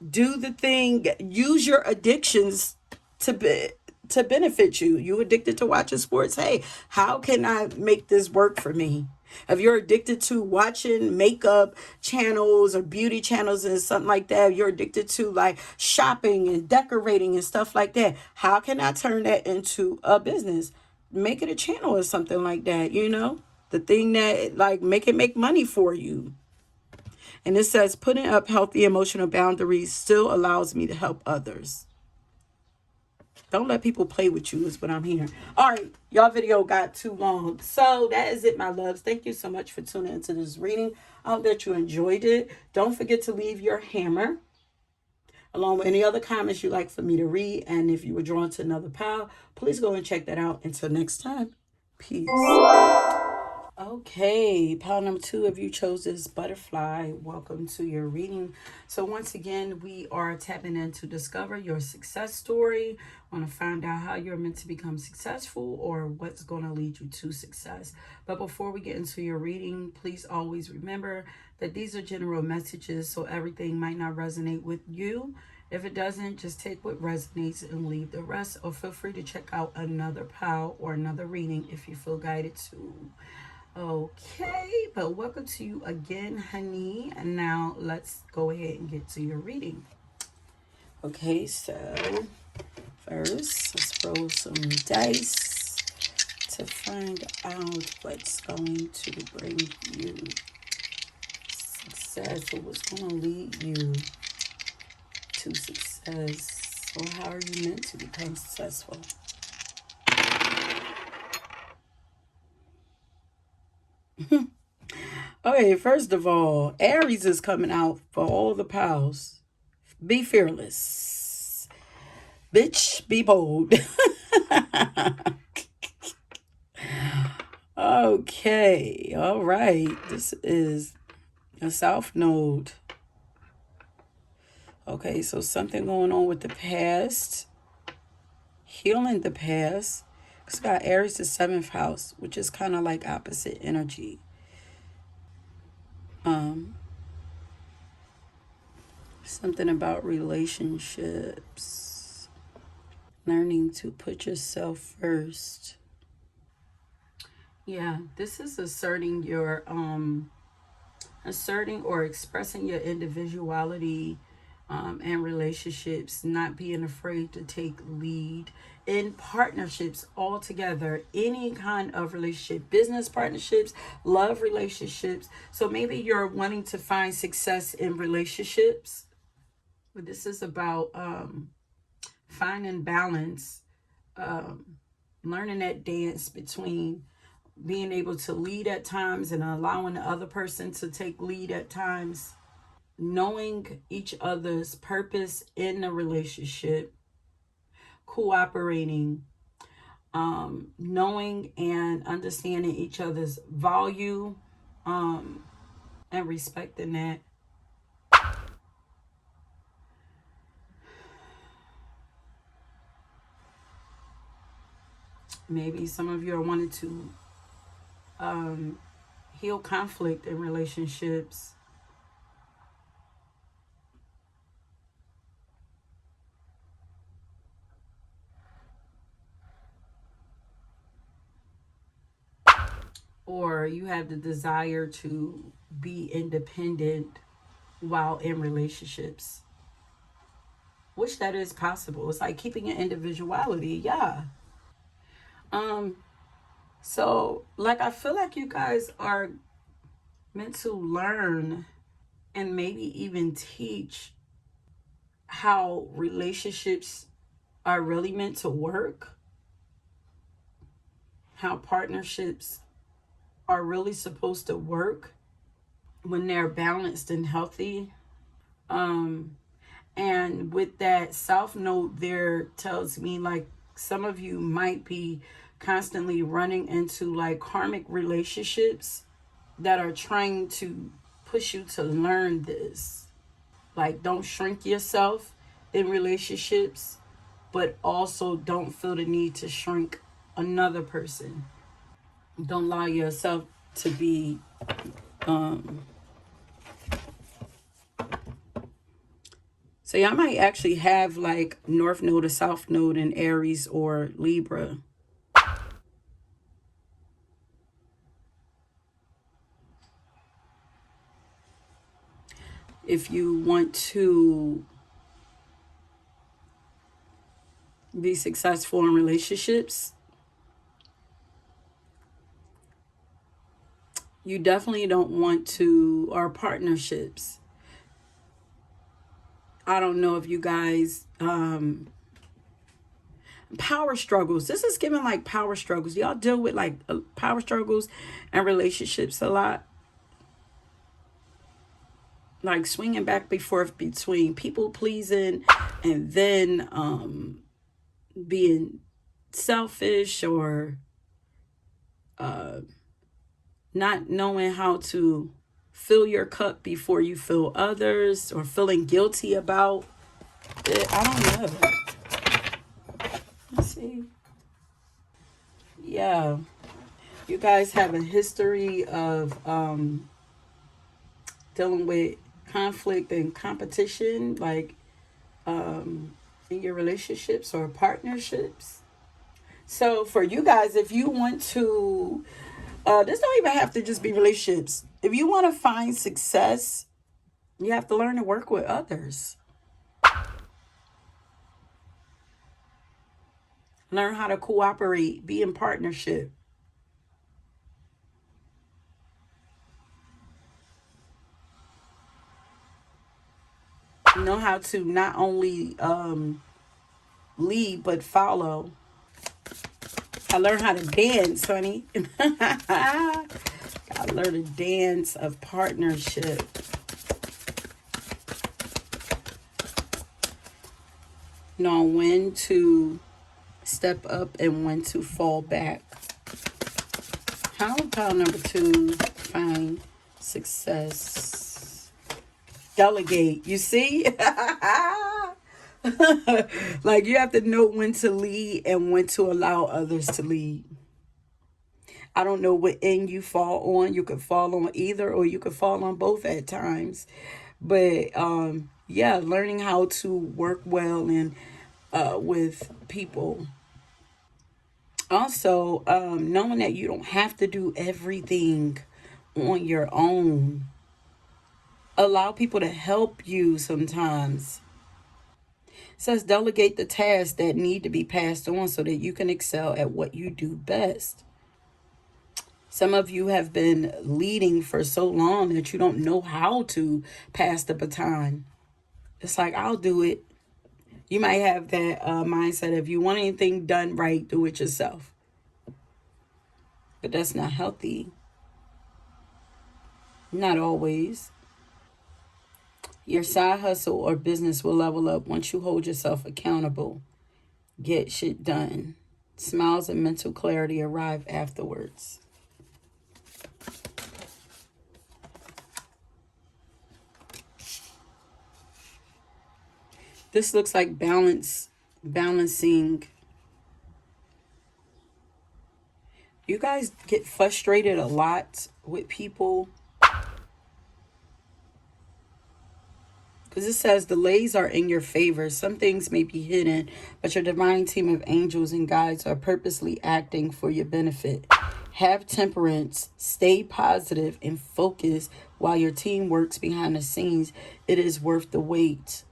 Do the thing, use your addictions to benefit you. You addicted to watching sports, hey, how can I make this work for me? If you're addicted to watching makeup channels or beauty channels and something like that, if you're addicted to like shopping and decorating and stuff like that, how can I turn that into a business? Make it a channel or something like that, you know? The thing that like make it make money for you. And it says, putting up healthy emotional boundaries still allows me to help others. Don't let people play with you is what I'm hearing. All right, y'all video got too long. So that is it, my loves. Thank you so much for tuning into this reading. I hope that you enjoyed it. Don't forget to leave your hammer along with any other comments you'd like for me to read. And if you were drawn to another pile, please go and check that out. Until next time, peace. Okay, pile number 2, if you chose this butterfly, welcome to your reading. So once again, we are tapping in to discover your success story. Want to find out how you're meant to become successful or what's going to lead you to success. But before we get into your reading, please always remember that these are general messages, so everything might not resonate with you. If it doesn't, just take what resonates and leave the rest, or feel free to check out another pile or another reading if you feel guided to. Okay, but welcome to you again, honey. And now let's go ahead and get to your reading. Okay, so first, let's roll some dice to find out what's going to bring you success, or what's going to lead you to success, or how are you meant to become successful. Okay, first of all, Aries is coming out for all the pals. Be fearless. Bitch, be bold. Okay, all right. This is a South Node. Okay, so something going on with the past, healing the past. It's got Aries, the 7th house, which is kind of like opposite energy. Something about relationships. Learning to put yourself first. Yeah, this is asserting your asserting or expressing your individuality and relationships, not being afraid to take lead in partnerships altogether, any kind of relationship, business partnerships, love relationships. So maybe you're wanting to find success in relationships, but this is about finding balance, learning that dance between being able to lead at times and allowing the other person to take lead at times, knowing each other's purpose in the relationship, cooperating, knowing and understanding each other's value, and respecting that. Maybe some of you are wanting to heal conflict in relationships. Or you have the desire to be independent while in relationships, which that is possible. It's like keeping your individuality. Yeah. So like I feel like you guys are meant to learn and maybe even teach how relationships are really meant to work, how partnerships are really supposed to work when they're balanced and healthy. And with that South Node there tells me like some of you might be constantly running into like karmic relationships that are trying to push you to learn this. Like, don't shrink yourself in relationships, but also don't feel the need to shrink another person. Don't allow yourself to be so y'all might actually have like North Node or South Node in Aries or Libra. If you want to be successful in relationships, you definitely don't want to, or partnerships. I don't know if you guys, power struggles. This is giving like power struggles. Y'all deal with like power struggles and relationships a lot. Like swinging back and forth between people pleasing and then being selfish or not knowing how to fill your cup before you fill others, or feeling guilty about it. I don't know. Let's see. Yeah. You guys have a history of dealing with conflict and competition, like in your relationships or partnerships. So for you guys, if you want to, this don't even have to just be relationships. If you want to find success, you have to learn to work with others. Learn how to cooperate, be in partnership. Know how to not only lead but follow. I learned how to dance, honey. I learned a dance of partnership. Know when to step up and when to fall back. How about number 2, find success? Delegate. You see? Like you have to know when to lead and when to allow others to lead. I don't know what end you fall on. You could fall on either, or you could fall on both at times. But yeah, learning how to work well and with people. Also, knowing that you don't have to do everything on your own. Allow people to help you sometimes. It says delegate the tasks that need to be passed on so that you can excel at what you do best. Some of you have been leading for so long that you don't know how to pass the baton. It's like, I'll do it. You might have that mindset, if you want anything done right, do it yourself. But that's not healthy. Not always. Your side hustle or business will level up once you hold yourself accountable. Get shit done. Smiles and mental clarity arrive afterwards. This looks like balancing. You guys get frustrated a lot with people. Because it says delays are in your favor. Some things may be hidden, but your divine team of angels and guides are purposely acting for your benefit. Have temperance, stay positive, and focus while your team works behind the scenes. It is worth the wait.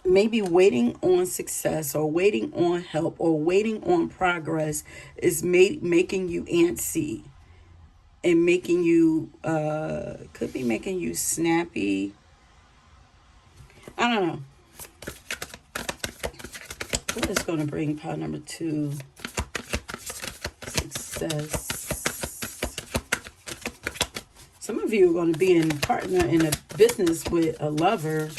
Maybe waiting on success or waiting on help or waiting on progress is making you antsy and making you, could be making you snappy. I don't know. What is going to bring pile number 2? Success. Some of you are going to be in partner in a business with a lover.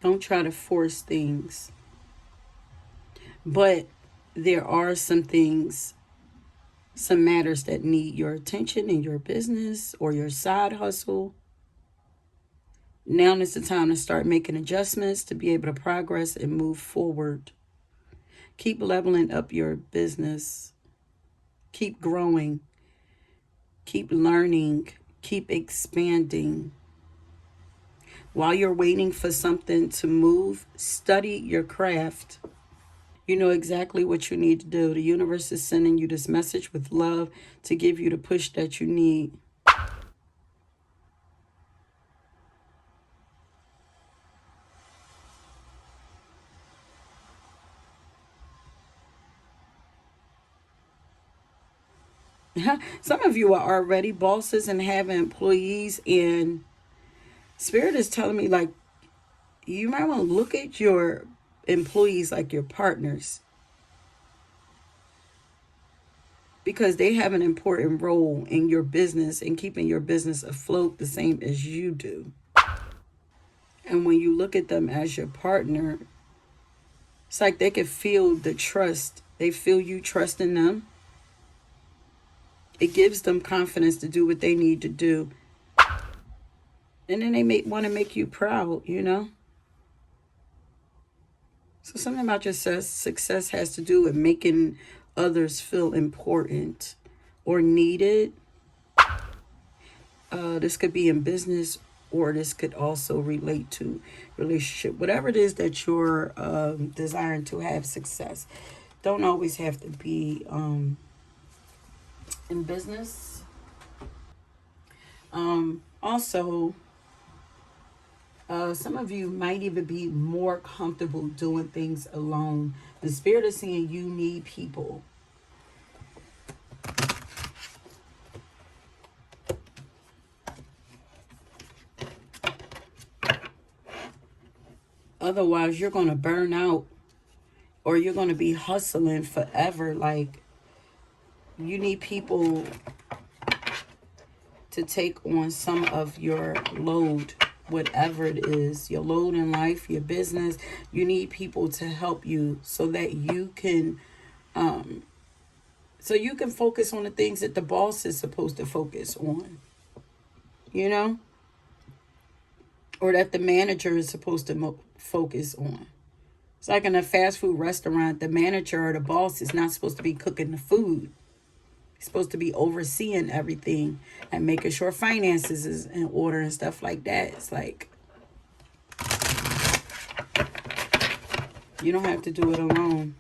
Don't try to force things. But there are some things, some matters that need your attention in your business or your side hustle. Now is the time to start making adjustments to be able to progress and move forward. Keep leveling up your business. Keep growing. Keep learning. Keep expanding. While you're waiting for something to move, study your craft. You know exactly what you need to do. The universe is sending you this message with love to give you the push that you need. Some of you are already bosses and have employees, and Spirit is telling me, like, you might want to look at your employees like your partners, because they have an important role in your business and keeping your business afloat the same as you do. And when you look at them as your partner, it's like they can feel the trust. They feel you trusting them. It gives them confidence to do what they need to do. And then they may want to make you proud, you know? So something about your success has to do with making others feel important or needed. This could be in business, or this could also relate to relationship. Whatever it is that you're desiring to have success. Don't always have to be in business. Also, some of you might even be more comfortable doing things alone. The Spirit is saying you need people. Otherwise, you're going to burn out, or you're going to be hustling forever. Like, you need people to take on some of your load, whatever it is, your load in life, your business. You need people to help you so that you can focus on the things that the boss is supposed to focus on, you know, or that the manager is supposed to focus on. It's like in a fast food restaurant, the manager or the boss is not supposed to be cooking the food. He's supposed to be overseeing everything and making sure finances is in order and stuff like that. It's like, you don't have to do it alone.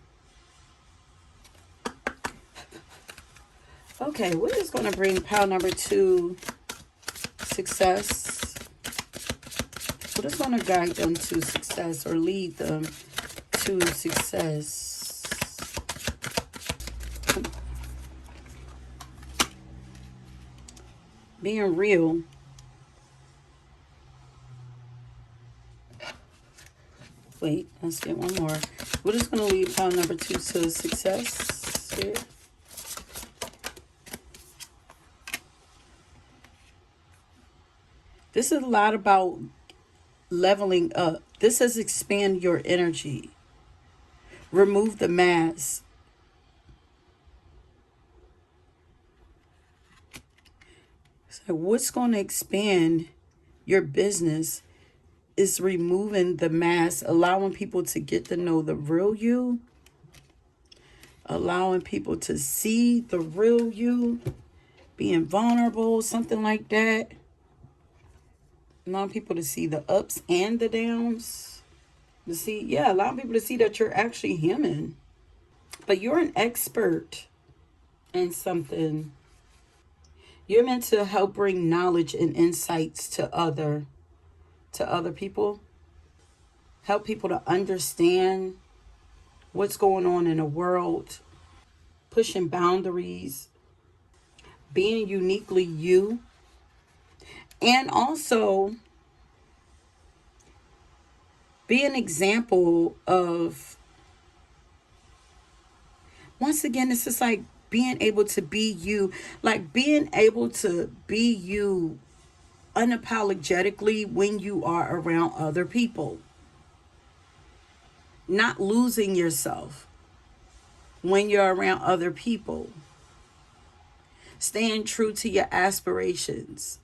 Okay, we're just going to bring pile number 2, success. We're just going to guide them to success, or lead them to success. Being real. Wait, let's get one more. We're just going to lead pile number 2 to success here. This is a lot about leveling up. This says expand your energy. Remove the mask. So what's going to expand your business is removing the mask, allowing people to get to know the real you, allowing people to see the real you, being vulnerable, something like that. Allowing people to see the ups and the downs. To see, yeah, allowing people to see that you're actually human. But you're an expert in something. You're meant to help bring knowledge and insights to other people. Help people to understand what's going on in the world. Pushing boundaries. Being uniquely you. And also be an example of, once again, it's just like being able to be you. Like being able to be you unapologetically when you are around other people. Not losing yourself when you're around other people. Staying true to your aspirations.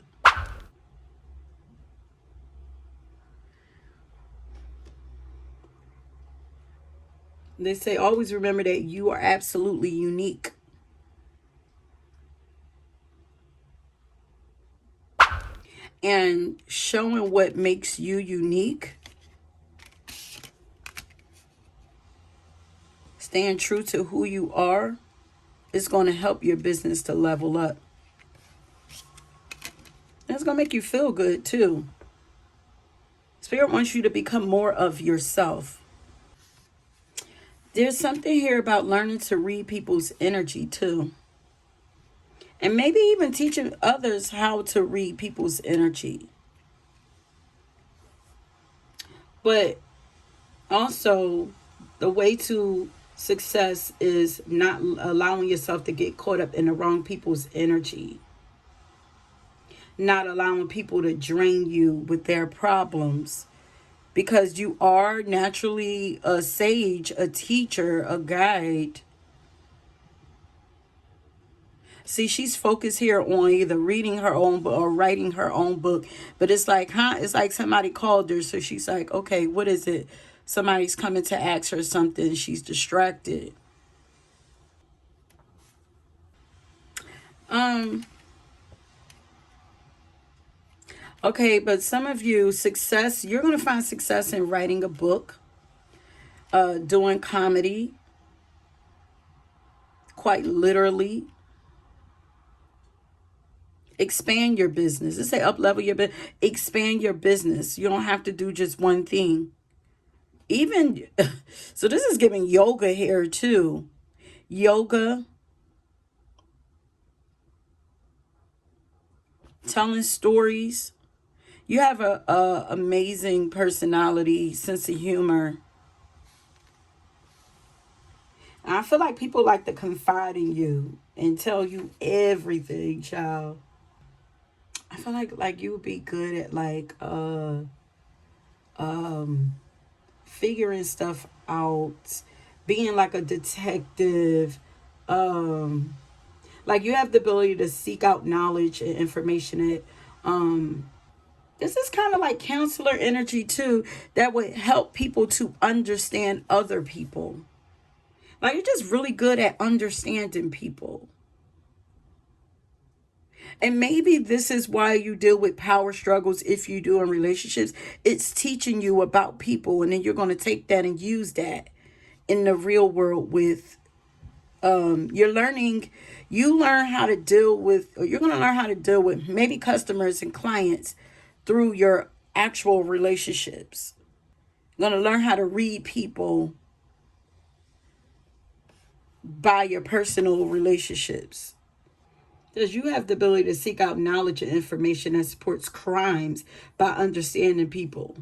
They say always remember that you are absolutely unique. And showing what makes you unique. Staying true to who you are is going to help your business to level up. And it's going to make you feel good too. Spirit wants you to become more of yourself. There's something here about learning to read people's energy too. And maybe even teaching others how to read people's energy. But also, the way to success is not allowing yourself to get caught up in the wrong people's energy. Not allowing people to drain you with their problems. Because you are naturally a sage, a teacher, a guide. See, she's focused here on either reading her own book or writing her own book. But it's like, it's like somebody called her. So she's like, okay, what is it? Somebody's coming to ask her something. She's distracted. Okay, but some of you, success, you're going to find success in writing a book, doing comedy, quite literally. Expand your business. Let's say up level your business. Expand your business. You don't have to do just one thing. Even, so this is giving yoga here too. Yoga. Telling stories. You have a amazing personality, sense of humor. I feel like people like to confide in you and tell you everything, child. I feel like you would be good at um figuring stuff out, being like a detective. Um like you have the ability to seek out knowledge and information that this is kind of like counselor energy too, that would help people to understand other people. Like you're just really good at understanding people. And maybe this is why you deal with power struggles if you do in relationships. It's teaching you about people, and then you're going to take that and use that in the real world with you're learning, you learn how to deal with, or you're going to learn how to deal with maybe customers and clients through your actual relationships. You're going to learn how to read people by your personal relationships. Because you have the ability to seek out knowledge and information that supports crimes by understanding people.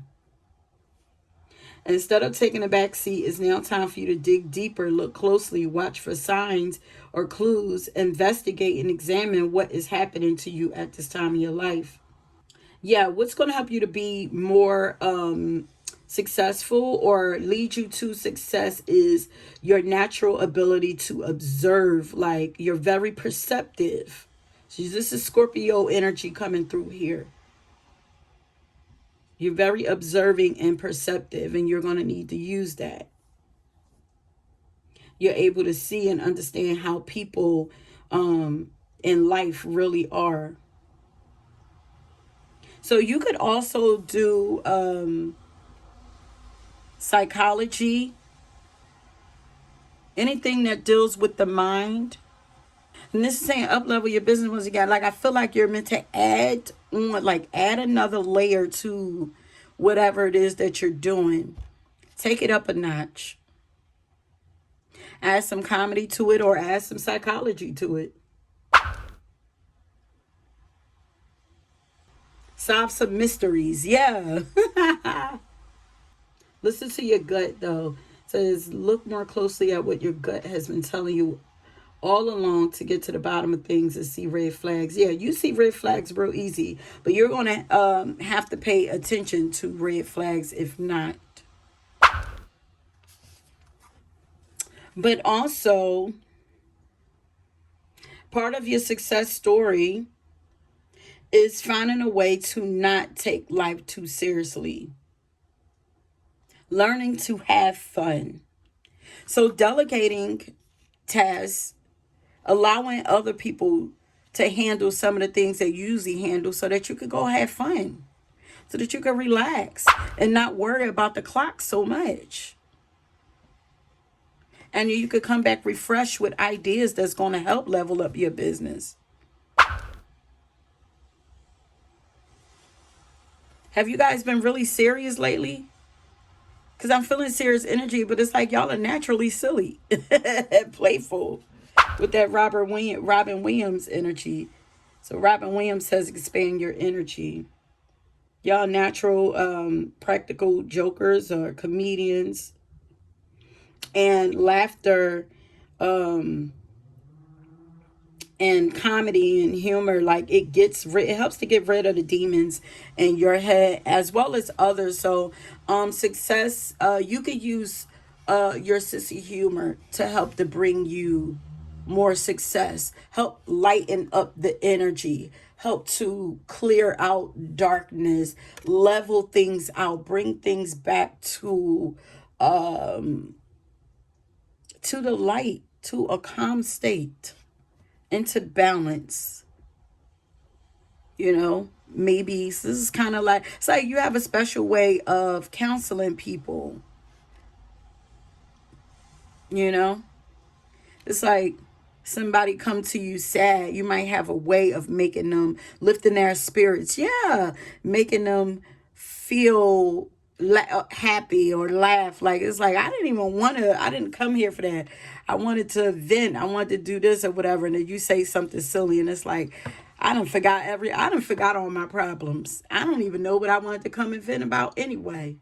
Instead of taking a back seat, it's now time for you to dig deeper, look closely, watch for signs or clues, investigate and examine what is happening to you at this time in your life. Yeah, what's going to help you to be more successful or lead you to success is your natural ability to observe. Like you're very perceptive. So this is Scorpio energy coming through here. You're very observing and perceptive, and you're going to need to use that. You're able to see and understand how people in life really are. So you could also do psychology, anything that deals with the mind. And this is saying up level your business once again. Like I feel like you're meant to add on, like add another layer to whatever it is that you're doing. Take it up a notch. Add some comedy to it or add some psychology to it. Solve some mysteries. Yeah. Listen to your gut though. It says look more closely at what your gut has been telling you all along to get to the bottom of things and see red flags. Yeah, you see red flags real easy, but you're going to have to pay attention to red flags if not. But also, part of your success story is finding a way to not take life too seriously. Learning to have fun. So delegating tasks, allowing other people to handle some of the things they usually handle so that you could go have fun, so that you can relax and not worry about the clock so much. And you could come back refreshed with ideas that's going to help level up your business. Have you guys been really serious lately? Because I'm feeling serious energy, but it's like y'all are naturally silly and playful with that Robin Williams energy. So Robin Williams says expand your energy. Y'all natural practical jokers or comedians. And laughter and comedy and humor, like it helps to get rid of the demons in your head as well as others. So success, you could use your sense of humor to help to bring you more success, help lighten up the energy, help to clear out darkness, level things out, bring things back to the light, to a calm state, into balance. You know, maybe this is kind of like, it's like you have a special way of counseling people. You know, it's like somebody come to you sad, you might have a way of making them, lifting their spirits. Yeah, making them feel happy or laugh. Like it's like I didn't come here for that. I wanted to vent, I wanted to do this or whatever, and then you say something silly and it's like I done forgot all my problems. I don't even know what I wanted to come and vent about anyway.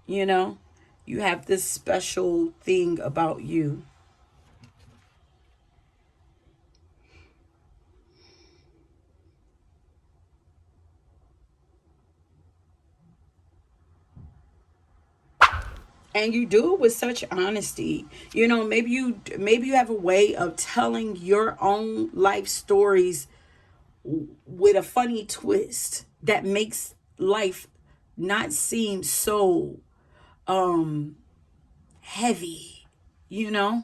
You know, you have this special thing about you. And you do it with such honesty. You know, maybe you have a way of telling your own life stories with a funny twist that makes life not seem so heavy, you know?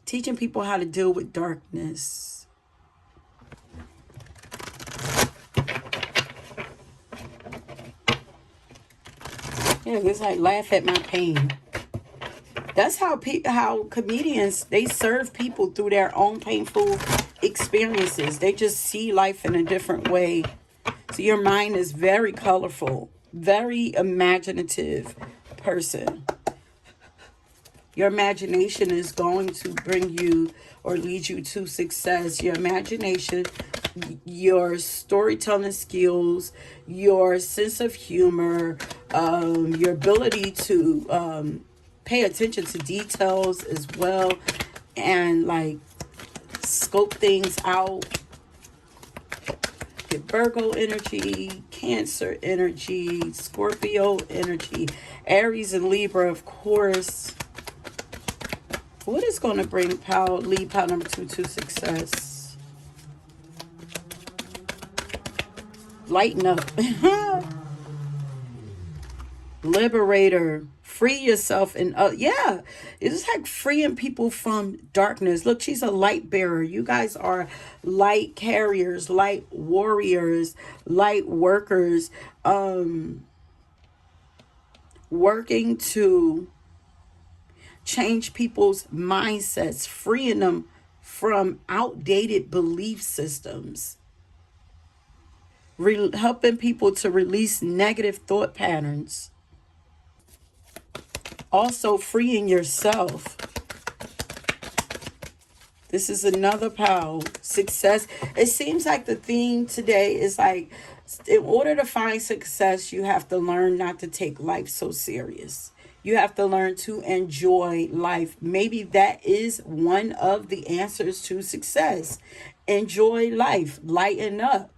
Teaching people how to deal with darkness. Yeah, it's like laugh at my pain. That's how comedians, they serve people through their own painful experiences. They just see life in a different way. So your mind is very colorful, very imaginative person. Your imagination is going to bring you or lead you to success. Your imagination, your storytelling skills, your sense of humor, your ability to pay attention to details as well, and like scope things out. Get Virgo energy, Cancer energy, Scorpio energy, Aries and Libra, of course. What is going to bring lead pile number 2 to success? Lighten up. Liberator. Free yourself. And yeah, it's like freeing people from darkness. Look, she's a light bearer. You guys are light carriers, light warriors, light workers, working to change people's mindsets, freeing them from outdated belief systems, helping people to release negative thought patterns, also freeing yourself. This is another power. Success. It seems like the theme today is like, in order to find success, you have to learn not to take life so serious. You have to learn to enjoy life. Maybe that is one of the answers to success. Enjoy life. Lighten up.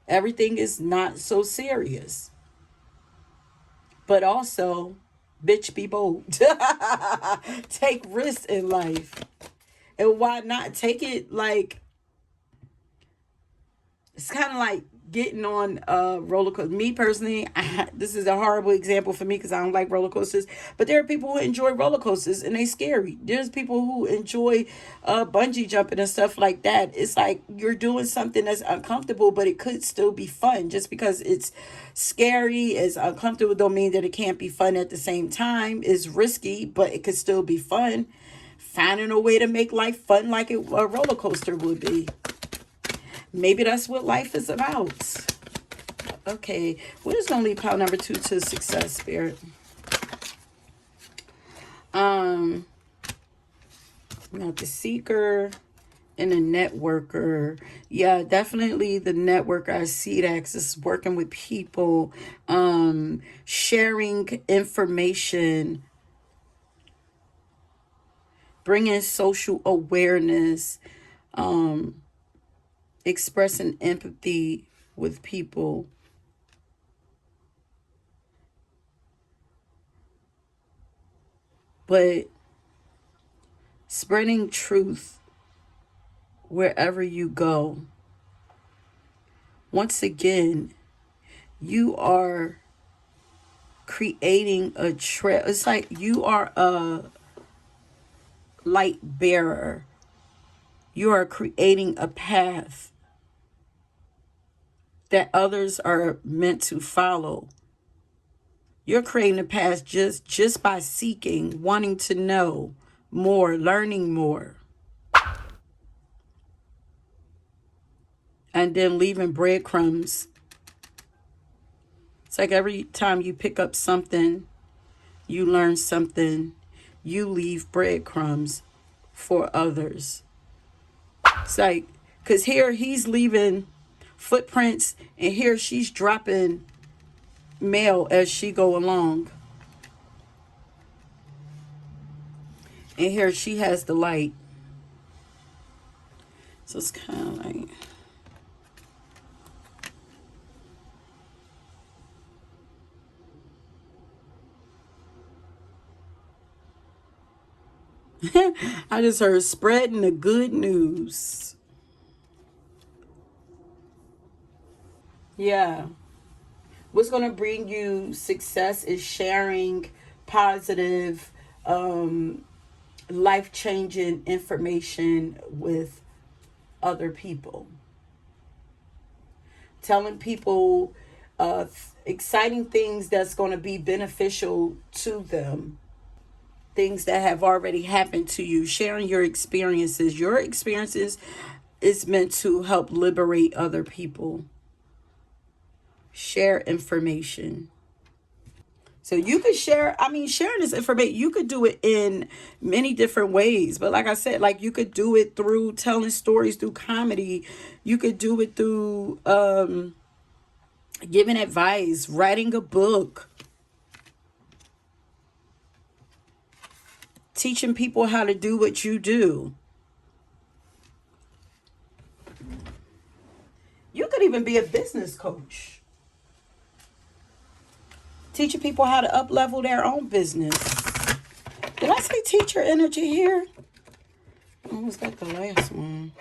Everything is not so serious. But also, bitch, be bold. Take risks in life. And why not take it like, it's kind of like getting on a roller coaster. Me personally, this is a horrible example for me because I don't like roller coasters. But there are people who enjoy roller coasters and they scary. There's people who enjoy bungee jumping and stuff like that. It's like you're doing something that's uncomfortable, but it could still be fun. Just because it's scary, it's uncomfortable, don't mean that it can't be fun at the same time. It's risky, but it could still be fun. Finding a way to make life fun like a roller coaster would be. Maybe that's what life is about. Okay, what is going to lead pile number 2 to success, Spirit? We got the Seeker and the Networker. Yeah, definitely the Networker. I see that because it's working with people, sharing information, bringing social awareness, expressing empathy with people. But spreading truth wherever you go. Once again, you are creating a trail. It's like you are a light bearer. You are creating a path that others are meant to follow. You're creating a path just by seeking, wanting to know more, learning more. And then leaving breadcrumbs. It's like every time you pick up something, you learn something, you leave breadcrumbs for others. It's like Because here he's leaving footprints, and here she's dropping mail as she go along. And here she has the light. So it's kind of like... I just heard spreading the good news. Yeah. What's going to bring you success is sharing positive, life-changing information with other people. Telling people exciting things that's going to be beneficial to them. Things that have already happened to you. Sharing your experiences. Your experiences is meant to help liberate other people. Share information. So you could share, sharing this information, you could do it in many different ways. But like I said, like you could do it through telling stories, through comedy. You could do it through giving advice, writing a book, teaching people how to do what you do. You could even be a business coach. Teaching people how to up-level their own business. Did I say teacher energy here? Oh, was that the last one?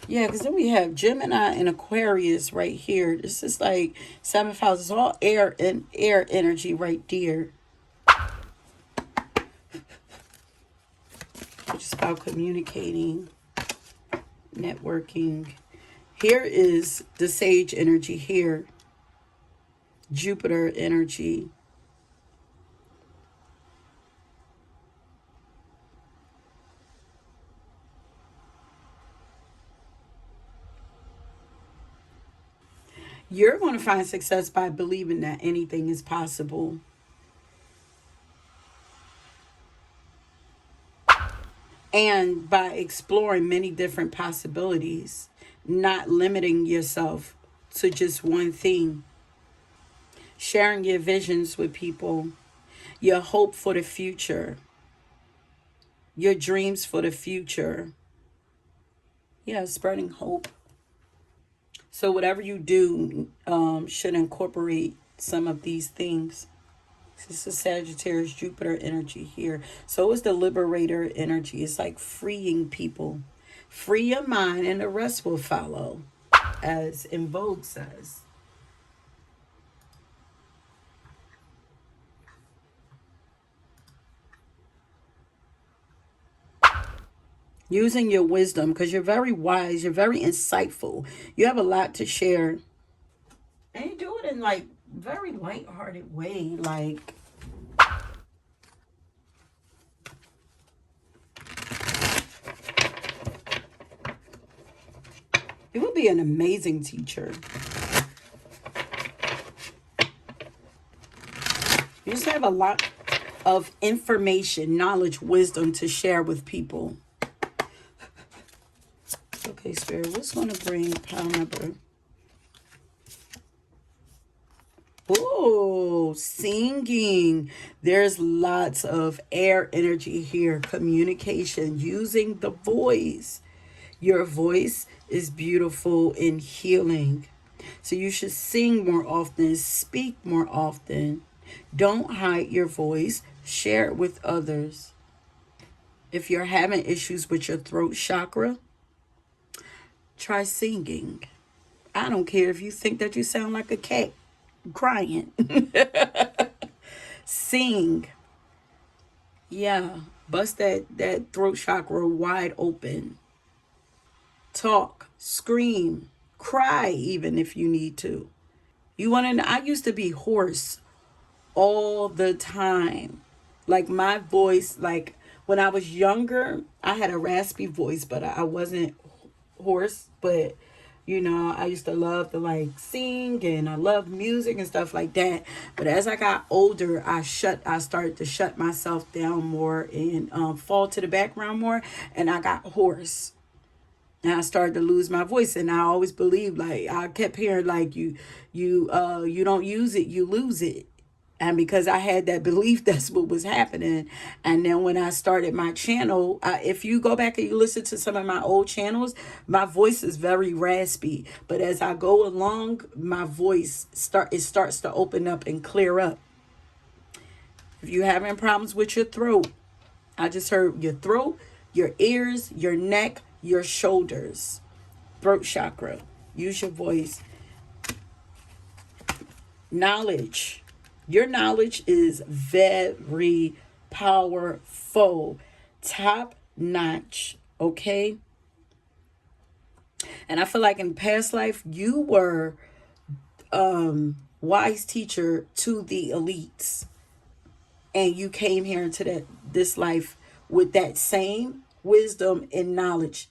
Yeah, because then we have Gemini and Aquarius right here. This is like 7th house. It's all air and air energy right there. It's about communicating, networking. Here is the sage energy here. Jupiter energy. You're going to find success by believing that anything is possible. And by exploring many different possibilities, not limiting yourself to just one thing. Sharing your visions with people, your hope for the future, your dreams for the future. Yeah, spreading hope. So whatever you do should incorporate some of these things. This is Sagittarius Jupiter energy here. So is the liberator energy. It's like freeing people. Free your mind and the rest will follow, as In Vogue says. Using your wisdom, because you're very wise, you're very insightful. You have a lot to share. And you do it in like very lighthearted way, like you would be an amazing teacher. You just have a lot of information, knowledge, wisdom to share with people. Okay, Spirit, what's going to bring power number? Oh, singing. There's lots of air energy here. Communication, using the voice. Your voice is beautiful and healing. So you should sing more often, speak more often. Don't hide your voice. Share it with others. If you're having issues with your throat chakra, try singing. I don't care if you think that you sound like a cat crying. Sing. Yeah. Bust that throat chakra wide open. Talk. Scream. Cry even if you need to. You want to know, I used to be hoarse all the time. Like my voice, like when I was younger, I had a raspy voice, but I wasn't hoarse. But You know, I used to love to like sing, and I love music and stuff like that. But as I got older, I started to shut myself down more and fall to the background more, and I got hoarse. And I started to lose my voice, and I always believed, like, I kept hearing like you don't use it, you lose it. And because I had that belief, that's what was happening. And then when I started my channel, if you go back and you listen to some of my old channels, my voice is very raspy. But as I go along, my voice starts to open up and clear up. If you're having problems with your throat, I just heard your throat, your ears, your neck, your shoulders, throat chakra. Use your voice. Knowledge. Your knowledge is very powerful, top notch, okay? And I feel like in past life, you were wise teacher to the elites, and you came here into this life with that same wisdom and knowledge.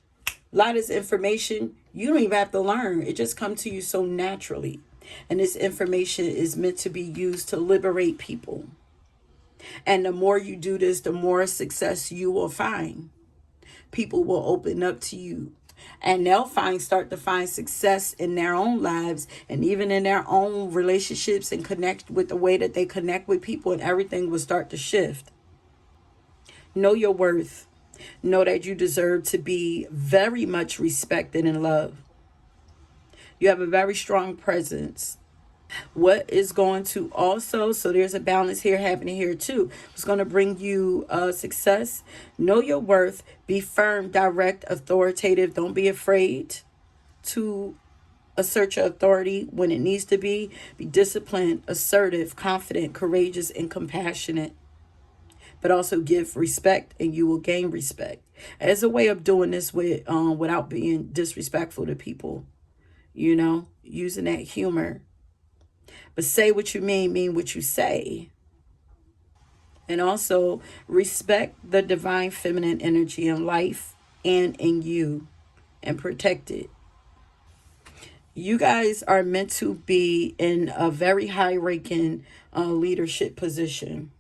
A lot of this information you don't even have to learn. It just comes to you so naturally. And this information is meant to be used to liberate people. And the more you do this, the more success you will find. People will open up to you. And they'll start to find success in their own lives and even in their own relationships, and connect with the way that they connect with people, and everything will start to shift. Know your worth. Know that you deserve to be very much respected and loved. You have a very strong presence. What is going to also, so there's a balance here happening here too. It's going to bring you success. Know your worth. Be firm, direct, authoritative. Don't be afraid to assert your authority when it needs to be. Be disciplined, assertive, confident, courageous, and compassionate. But also give respect, and you will gain respect. As a way of doing this without being disrespectful to people. You know, using that humor. But say what you mean what you say. And also respect the divine feminine energy in life and in you, and protect it. You guys are meant to be in a very high-ranking leadership position.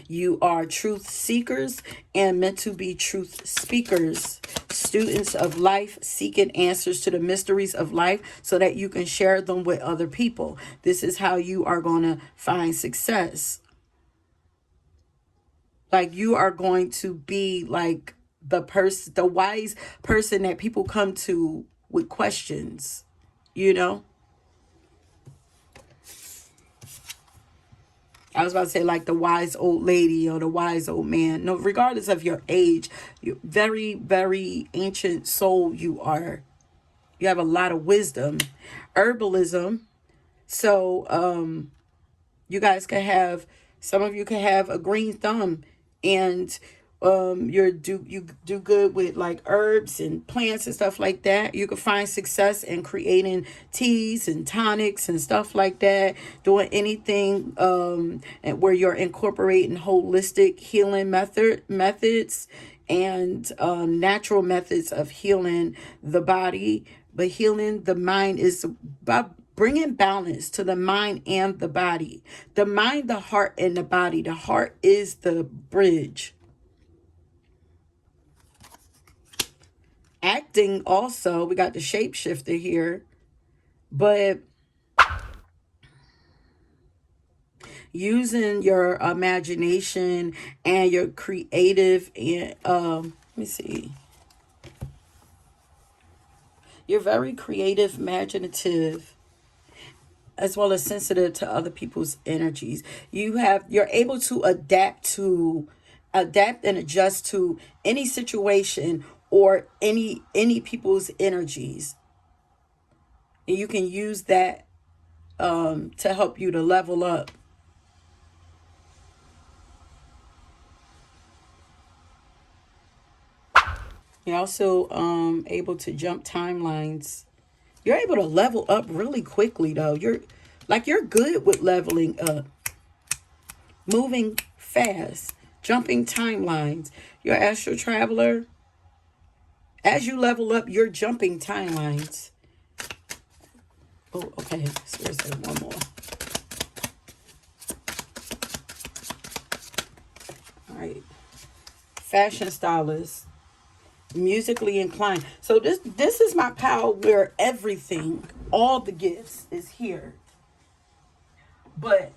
You are truth seekers and meant to be truth speakers. Students of life, seeking answers to the mysteries of life so that you can share them with other people. This is how you are going to find success. Like, you are going to be like the wise person that people come to with questions, you know? I was about to say like the wise old lady or the wise old man. No, regardless of your age, you very, very ancient soul you are. You have a lot of wisdom. Herbalism. So you guys can have, some of you can have a green thumb, and you do good with like herbs and plants and stuff like that. You can find success in creating teas and tonics and stuff like that, doing anything and where you're incorporating holistic healing methods and natural methods of healing the body. But healing the mind is about bringing balance to the mind and the body. The mind, the heart, and the body. The heart is the bridge. Acting also, we got the shapeshifter here. But using your imagination and your creative, and let me see. You're very creative, imaginative, as well as sensitive to other people's energies. You're able to adapt and adjust to any situation or any people's energies. And you can use that to help you to level up. You're also able to jump timelines. You're able to level up really quickly, though. You're good with leveling up, moving fast, jumping timelines. You're an astral traveler. As you level up, you're jumping timelines. Oh, okay. So there's one more. All right. Fashion stylist. Musically inclined. So this is my pile where everything, all the gifts is here. But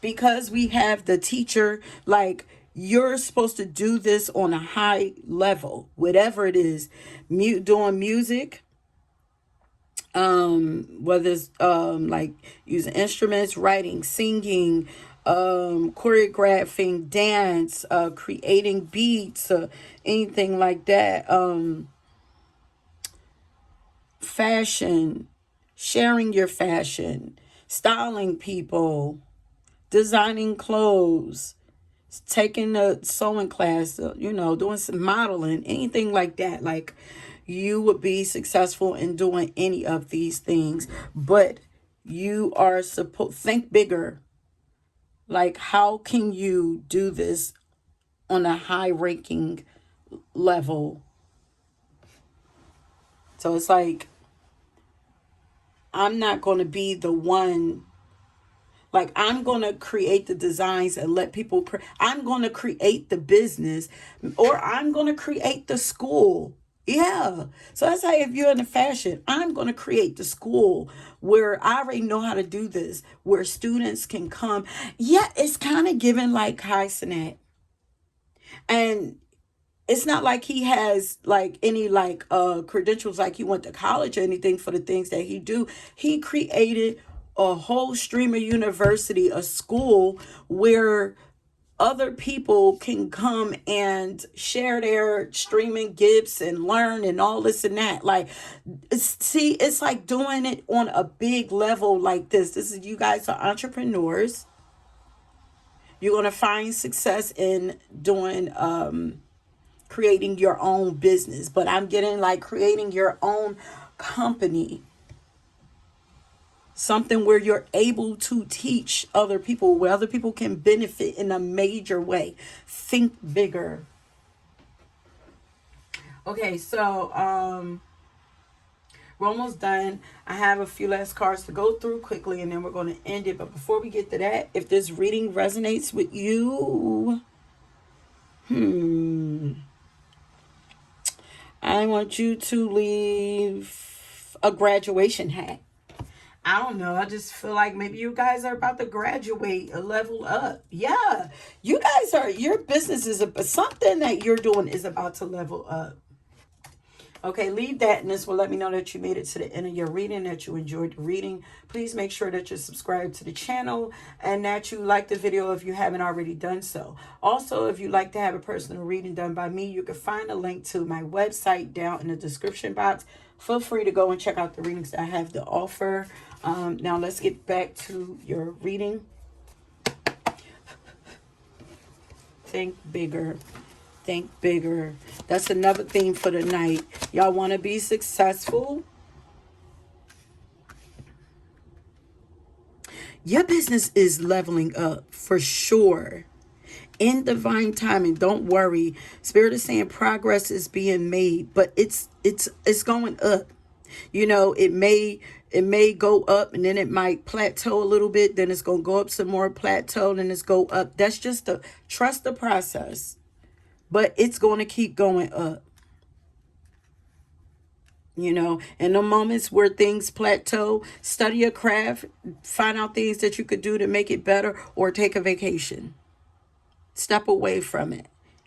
because we have the teacher, like, you're supposed to do this on a high level, whatever it is, doing music, whether it's like using instruments, writing, singing, choreographing, dance, creating beats, anything like that, fashion, sharing your fashion, styling people, designing clothes, taking a sewing class, doing some modeling, anything like that. Like, you would be successful in doing any of these things, but you are supposed think bigger. Like, how can you do this on a high ranking level? So it's like, I'm not going to be the one. Like, I'm going to create the designs and let people, I'm going to create the business, or I'm going to create the school. Yeah. So that's how, if you're in the fashion, I'm going to create the school where I already know how to do this, where students can come. Yeah, it's kind of given like Kai Cenat. And it's not like he has like any like credentials, like he went to college or anything for the things that he do. He created a whole streamer university, a school where other people can come and share their streaming gifts and learn and all this and that. Like, see, it's like doing it on a big level like this. This is, you guys are entrepreneurs. You're going to find success in doing creating your own business, but I'm getting like creating your own company, something where you're able to teach other people, where other people can benefit in a major way. Think bigger. Okay, so we're almost done. I have a few last cards to go through quickly, and then we're going to end it. But before we get to that, if this reading resonates with you, I want you to leave a graduation hat. I don't know. I just feel like maybe you guys are about to graduate, a level up. Yeah. You guys are, your business is something that you're doing is about to level up. Okay, leave that, and this will let me know that you made it to the end of your reading, that you enjoyed the reading. Please make sure that you're subscribed to the channel and that you like the video if you haven't already done so. Also, if you'd like to have a personal reading done by me, you can find a link to my website down in the description box. Feel free to go and check out the readings that I have to offer. Now, let's get back to your reading. Think bigger. Think bigger. That's another theme for the night. Y'all want to be successful? Your business is leveling up for sure. In divine timing, don't worry. Spirit is saying progress is being made, but it's going up. You know, it may go up, and then it might plateau a little bit, then it's going to go up some more, plateau, then it's go up. That's just to trust the process. But it's going to keep going up. You know, in the moments where things plateau, study your craft, find out things that you could do to make it better, or take a vacation. Step away from it.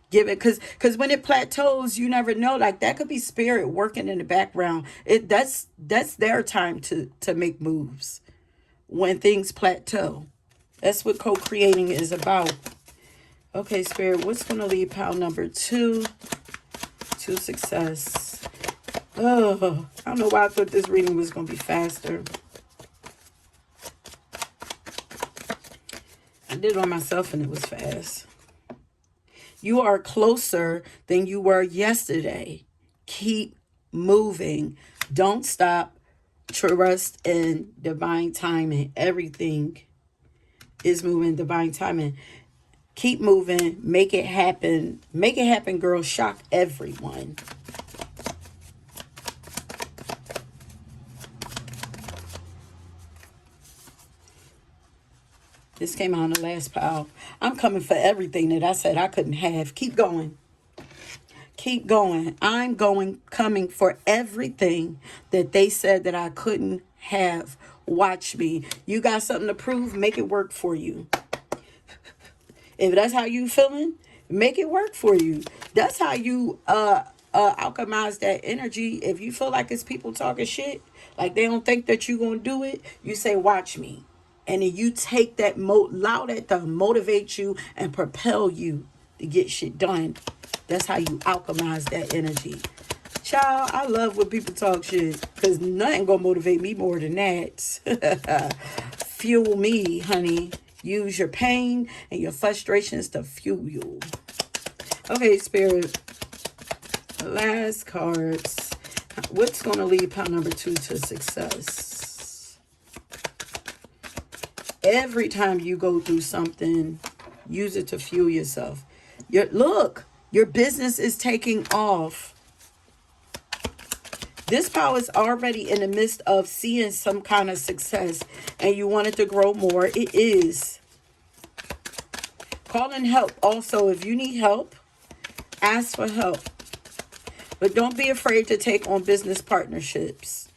Give it, because when it plateaus, you never know. Like, that could be spirit working in the background. That's their time to make moves when things plateau. That's what co-creating is about. Okay, Spirit, what's going to lead pile number 2 to success? Oh, I don't know why I thought this reading was going to be faster. I did it on myself and it was fast. You are closer than you were yesterday. Keep moving. Don't stop. Trust in divine timing. Everything is moving divine timing. Keep moving. Make it happen. Make it happen, girl. Shock everyone. This came out in the last pile. I'm coming for everything that I said I couldn't have. Keep going. Keep going. Coming for everything that they said that I couldn't have. Watch me. You got something to prove, make it work for you. If that's how you feeling, make it work for you. That's how you alchemize that energy. If you feel like it's people talking shit, like they don't think that you gonna do it, you say, watch me. And then you take that, allow that to motivate you and propel you to get shit done. That's how you alchemize that energy. Child, I love when people talk shit, because nothing gonna motivate me more than that. Fuel me, honey. Use your pain and your frustrations to fuel you. Okay, Spirit. Last cards. What's going to lead pile number 2 to success? Every time you go through something, use it to fuel yourself. Your business is taking off. This power is already in the midst of seeing some kind of success, and you want it to grow more. It is. Call in help. Also, if you need help, ask for help. But don't be afraid to take on business partnerships.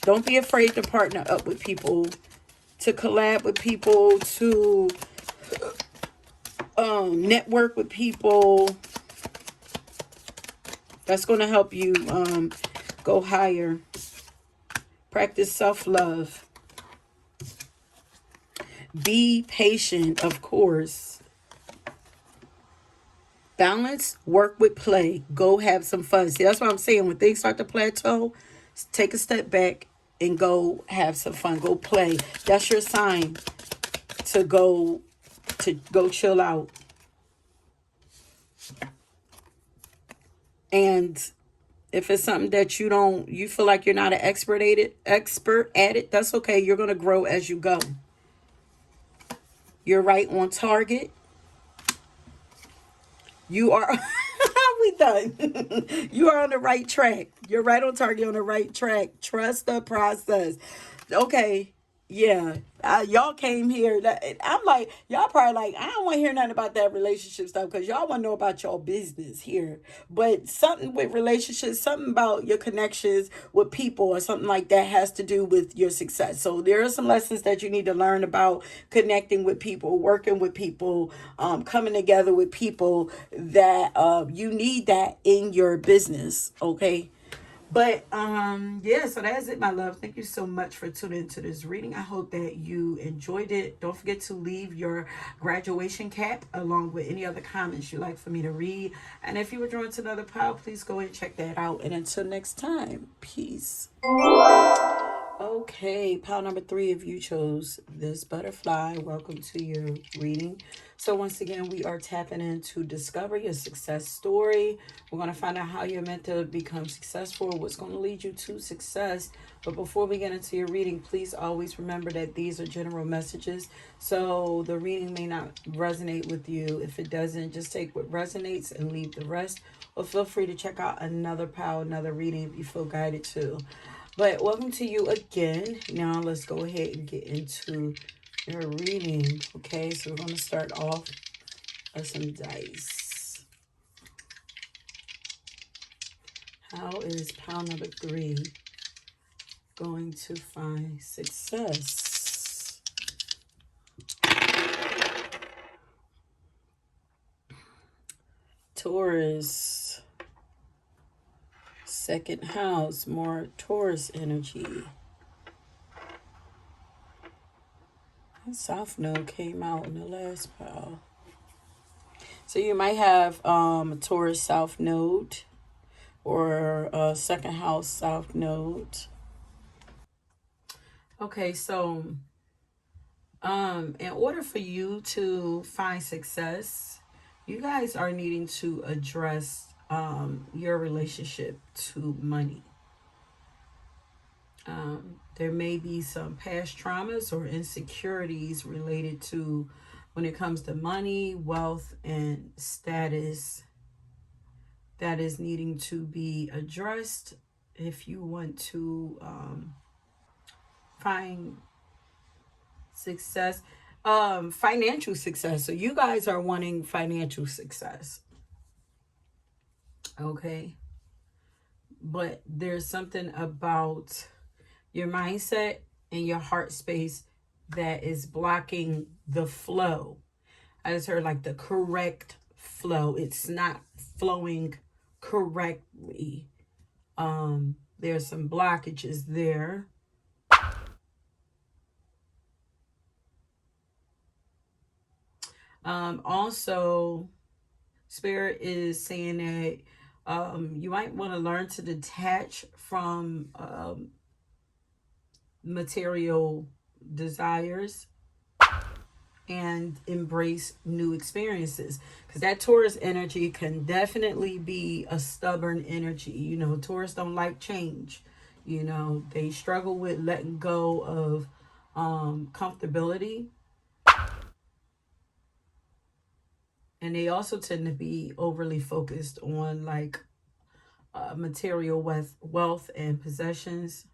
Don't be afraid to partner up with people, to collab with people, to network with people. That's going to help you go higher. Practice self-love. Be patient, of course. Balance, work with play. Go have some fun. See, that's what I'm saying. When things start to plateau, take a step back and go have some fun. Go play. That's your sign to go chill out. And if it's something that you feel like you're not an expert at it, that's okay. You're going to grow as you go. You're right on target. You are, we done. You are on the right track. You're right on target, on the right track. Trust the process. Okay. Yeah, y'all came here. I'm like, y'all probably like, I don't want to hear nothing about that relationship stuff, because y'all want to know about your business here. But something with relationships, something about your connections with people or something like that has to do with your success. So there are some lessons that you need to learn about connecting with people, working with people, coming together with people that you need that in your business. Okay. But yeah, so that's it, my love. Thank you so much for tuning into this reading. I hope that you enjoyed it. Don't forget to leave your graduation cap along with any other comments you'd like for me to read. And if you were drawn to another pile, please go and check that out. And until next time, peace. Okay, pile number 3, if you chose this butterfly, welcome to your reading. So once again, we are tapping in to discover your success story. We're going to find out how you're meant to become successful, what's going to lead you to success. But before we get into your reading, please always remember that these are general messages. So the reading may not resonate with you. If it doesn't, just take what resonates and leave the rest. Or feel free to check out another pile, another reading if you feel guided to. But welcome to you again. Now let's go ahead and get into your reading. Okay, so we're going to start off with some dice. How is pile number 3 going to find success? Taurus. Second house, more Taurus energy. South Node came out in the last pile. So you might have a Taurus South Node or a second house South Node. Okay, so in order for you to find success, you guys are needing to address your relationship to money. There may be some past traumas or insecurities related to when it comes to money, wealth, and status that is needing to be addressed if you want to find success, financial success. So you guys are wanting financial success. Okay. But there's something about your mindset and your heart space that is blocking the flow. I just heard like the correct flow. It's not flowing correctly. There's some blockages there. Also, Spirit is saying that you might want to learn to detach from material desires and embrace new experiences, because that Taurus energy can definitely be a stubborn energy. You know, Taurus don't like change. You know, they struggle with letting go of comfortability, and they also tend to be overly focused on like material wealth and possessions.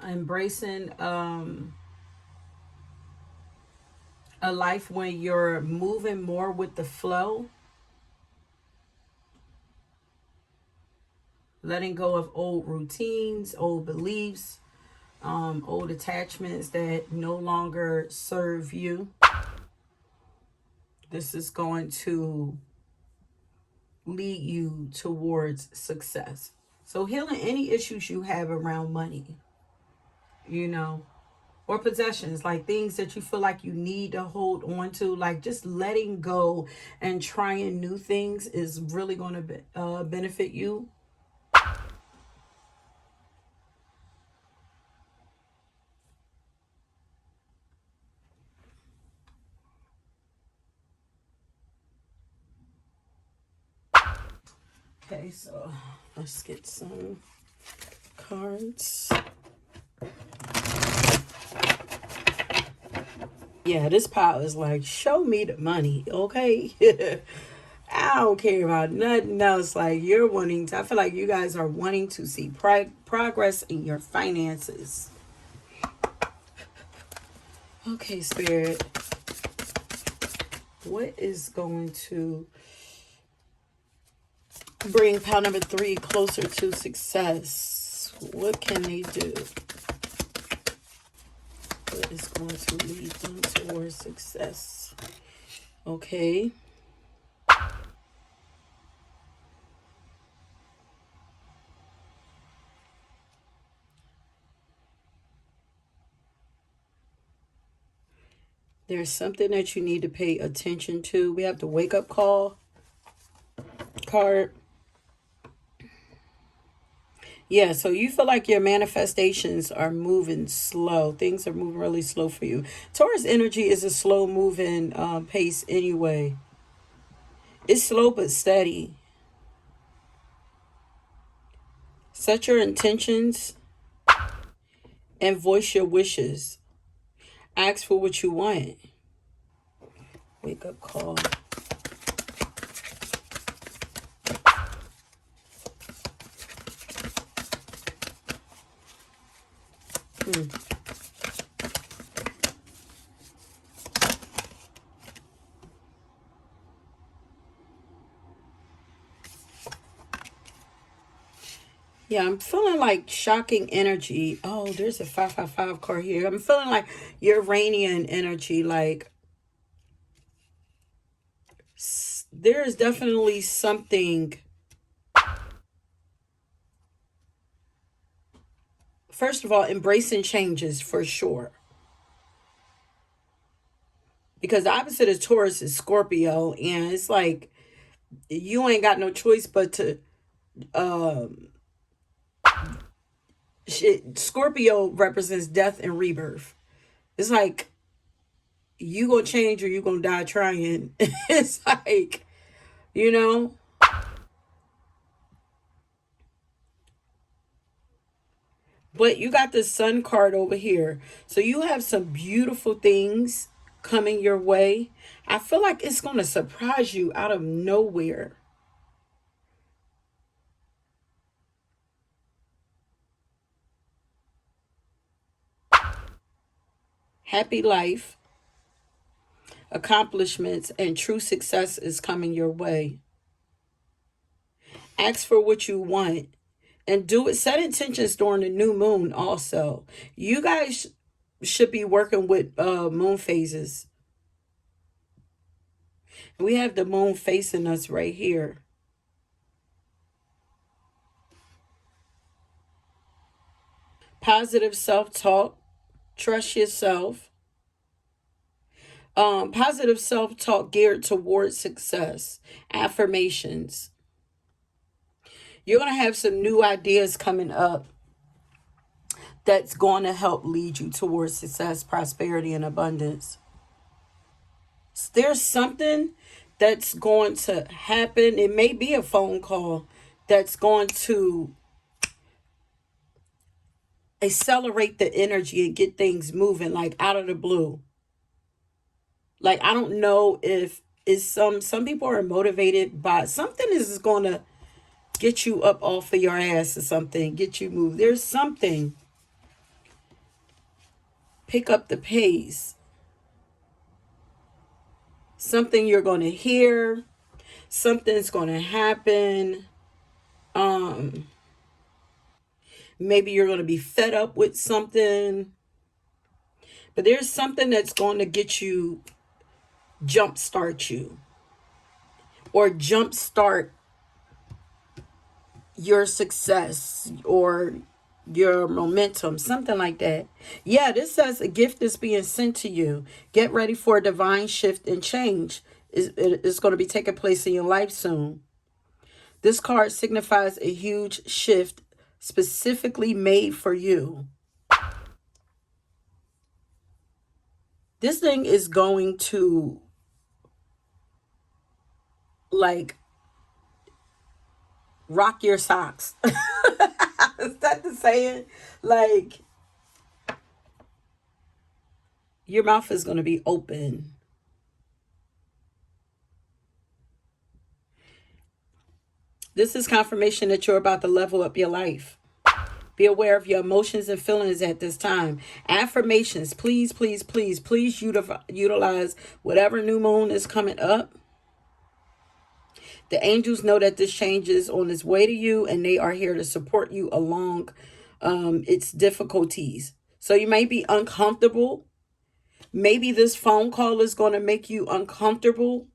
Embracing a life when you're moving more with the flow, letting go of old routines, old beliefs, old attachments that no longer serve you. This is going to lead you towards success. So, healing any issues you have around money, you know, or possessions, like things that you feel like you need to hold on to, like just letting go and trying new things is really going to benefit you. Okay, so let's get some cards. Yeah, this pile is like, show me the money, okay? I don't care about nothing else. Like, you're wanting to, I feel like you guys are wanting to see progress in your finances. Okay, Spirit. What is going to bring pile number 3 closer to success? What can they do? What is going to lead them towards success? Okay. There's something that you need to pay attention to. We have the wake up call card. Yeah, so you feel like your manifestations are moving slow. Things are moving really slow for you. Taurus energy is a slow moving pace anyway. It's slow but steady. Set your intentions and voice your wishes. Ask for what you want. Wake up call. Yeah, I'm feeling like shocking energy. Oh, there's a 555 card here. I'm feeling like Uranian energy. Like, there is definitely something. First of all, embracing changes for sure. Because the opposite of Taurus is Scorpio. And it's like, you ain't got no choice but to. Scorpio represents death and rebirth. It's like, you gonna change or you gonna die trying. It's like, you know. But you got the sun card over here. So you have some beautiful things coming your way. I feel like it's going to surprise you out of nowhere. Happy life, accomplishments, and true success is coming your way. Ask for what you want and do it. Set intentions during the new moon also. You guys should be working with moon phases. We have the moon facing us right here. Positive self-talk. Trust yourself. Positive self-talk geared towards success. Affirmations. You're going to have some new ideas coming up that's going to help lead you towards success, prosperity, and abundance. There's something that's going to happen. It may be a phone call that's going to accelerate the energy and get things moving, like out of the blue. Like, I don't know if it's some people are motivated by something is going to get you up off of your ass or something, get you moved. There's something. Pick up the pace. Something you're going to hear. Something's going to happen. Maybe you're going to be fed up with something. But there's something that's going to get you, jumpstart you. Or jumpstart your success or your momentum, something like that. Yeah, this says a gift is being sent to you. Get ready for a divine shift and change. It's going to be taking place in your life soon. This card signifies a huge shift specifically made for you. This thing is going to, like, rock your socks. Is that the saying? Like, your mouth is going to be open. This is confirmation that you're about to level up your life. Be aware of your emotions and feelings at this time. Affirmations. Please, please, please, please utilize whatever new moon is coming up. The angels know that this change is on its way to you, and they are here to support you along its difficulties. So you may be uncomfortable. Maybe this phone call is going to make you uncomfortable.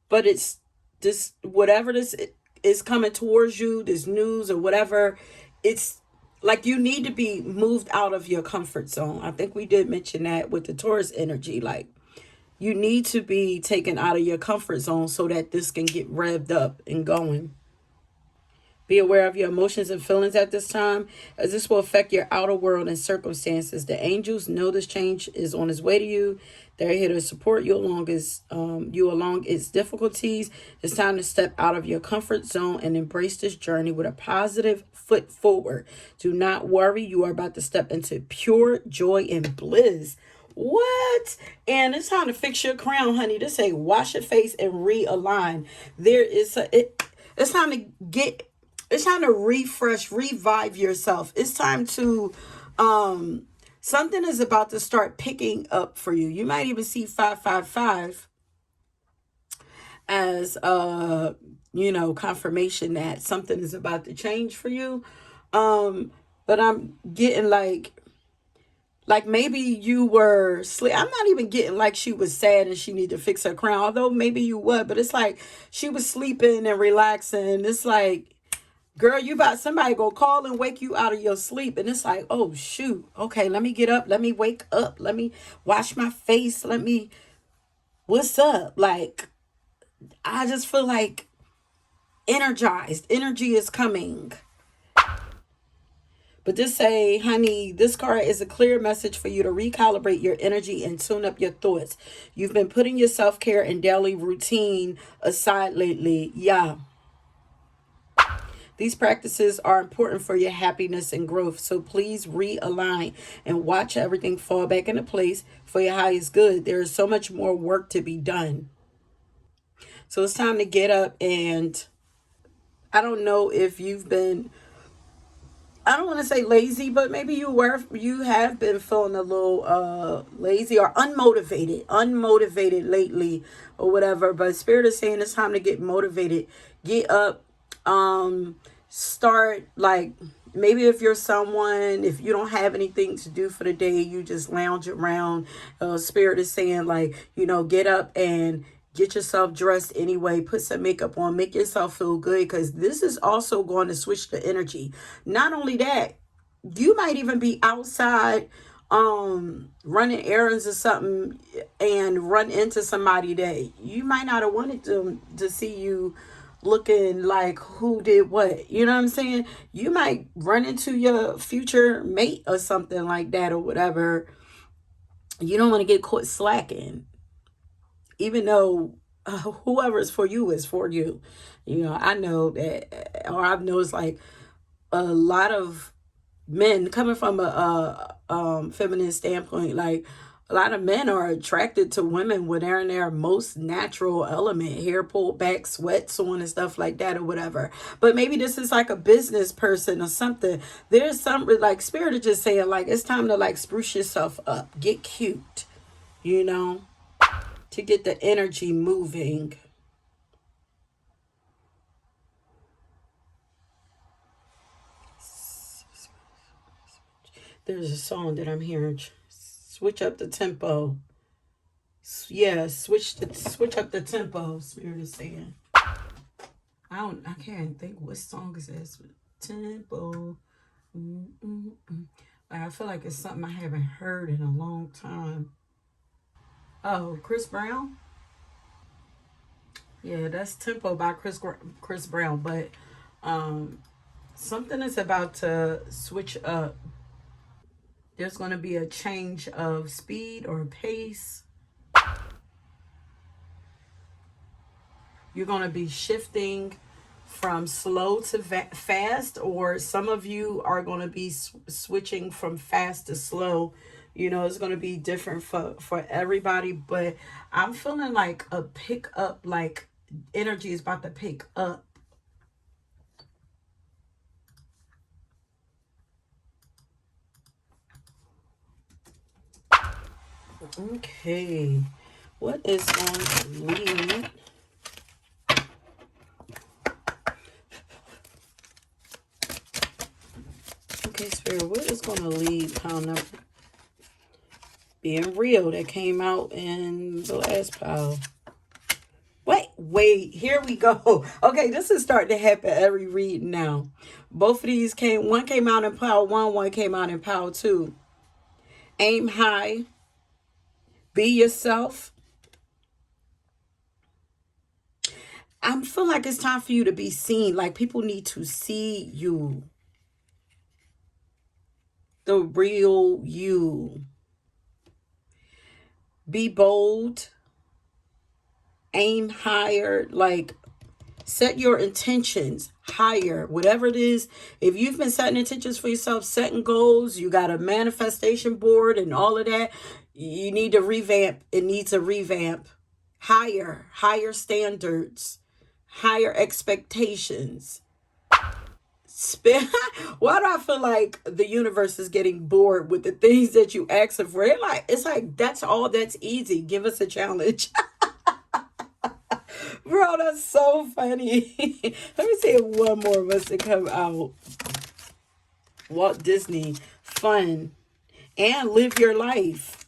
But it's this, whatever this is coming towards you, this news or whatever, it's like you need to be moved out of your comfort zone. I think we did mention that with the Taurus energy. Like, you need to be taken out of your comfort zone so that this can get revved up and going. Be aware of your emotions and feelings at this time, as this will affect your outer world and circumstances. The angels know this change is on its way to you. They're here to support you along its difficulties. It's time to step out of your comfort zone and embrace this journey with a positive foot forward. Do not worry. You are about to step into pure joy and bliss. What? And it's time to fix your crown, honey. This say wash your face and realign. It's time to get. It's time to refresh, revive yourself. It's time to, something is about to start picking up for you. You might even see 555 as, confirmation that something is about to change for you. But I'm getting like maybe you were sleep. I'm not even getting like she was sad and she needed to fix her crown, although maybe you would, but it's like she was sleeping and relaxing. It's like, girl, you about somebody go call and wake you out of your sleep. And it's like, oh, shoot. Okay, let me get up. Let me wake up. Let me wash my face. What's up? Like, I just feel like energized. Energy is coming. But just say, honey, this card is a clear message for you to recalibrate your energy and tune up your thoughts. You've been putting your self-care and daily routine aside lately. Yeah. These practices are important for your happiness and growth. So please realign and watch everything fall back into place for your highest good. There is so much more work to be done. So it's time to get up, and I don't know if you've been, I don't want to say lazy, but maybe you have been feeling a little lazy or unmotivated lately or whatever. But Spirit is saying it's time to get motivated. Get up, start, like, maybe if you're someone, if you don't have anything to do for the day, you just lounge around. Spirit is saying, like, get up and get yourself dressed anyway, put some makeup on, make yourself feel good, because this is also going to switch the energy. Not only that, you might even be outside running errands or something and run into somebody that you might not have wanted to see you looking like who did what. You know what I'm saying? You might run into your future mate or something like that or whatever. You don't want to get caught slacking, even though whoever is for you is for you. I know that, or I've noticed, like, a lot of men, coming from a feminine standpoint, like, a lot of men are attracted to women when they're in their most natural element, hair pulled back, sweats on and stuff like that or whatever. But maybe this is like a business person or something. There's something like Spirit is just saying, like, it's time to, like, spruce yourself up, get cute, you know, to get the energy moving. There's a song that I'm hearing. Switch up the tempo. Yeah, switch up the tempo. Spirit is saying. I can't think what song is this. Tempo. Mm-mm-mm. I feel like it's something I haven't heard in a long time. Oh, Chris Brown. Yeah, that's Tempo by Chris Brown. But um, something is about to switch up. There's going to be a change of speed or pace. You're going to be shifting from slow to fast, or some of you are going to be switching from fast to slow. It's going to be different for everybody, but I'm feeling like a pick up, like energy is about to pick up. Okay, what is going to lead? Okay, Spirit, what is going to lead pile number? Being real, that came out in the last pile. Wait, here we go. Okay, this is starting to happen every read now. Both of these one came out in pile one came out in pile two. Aim high, be yourself. I feel like it's time for you to be seen. Like, people need to see you, the real you. Be bold, aim higher, like, set your intentions higher, whatever it is. If you've been setting intentions for yourself, setting goals, you got a manifestation board and all of that, you need to revamp. It needs a revamp. Higher standards, higher expectations. Why do I feel like the universe is getting bored with the things that you ask for? It's like that's all that's easy. Give us a challenge. Bro, that's so funny. Let me see if one more must have come out. Walt Disney, fun, and live your life.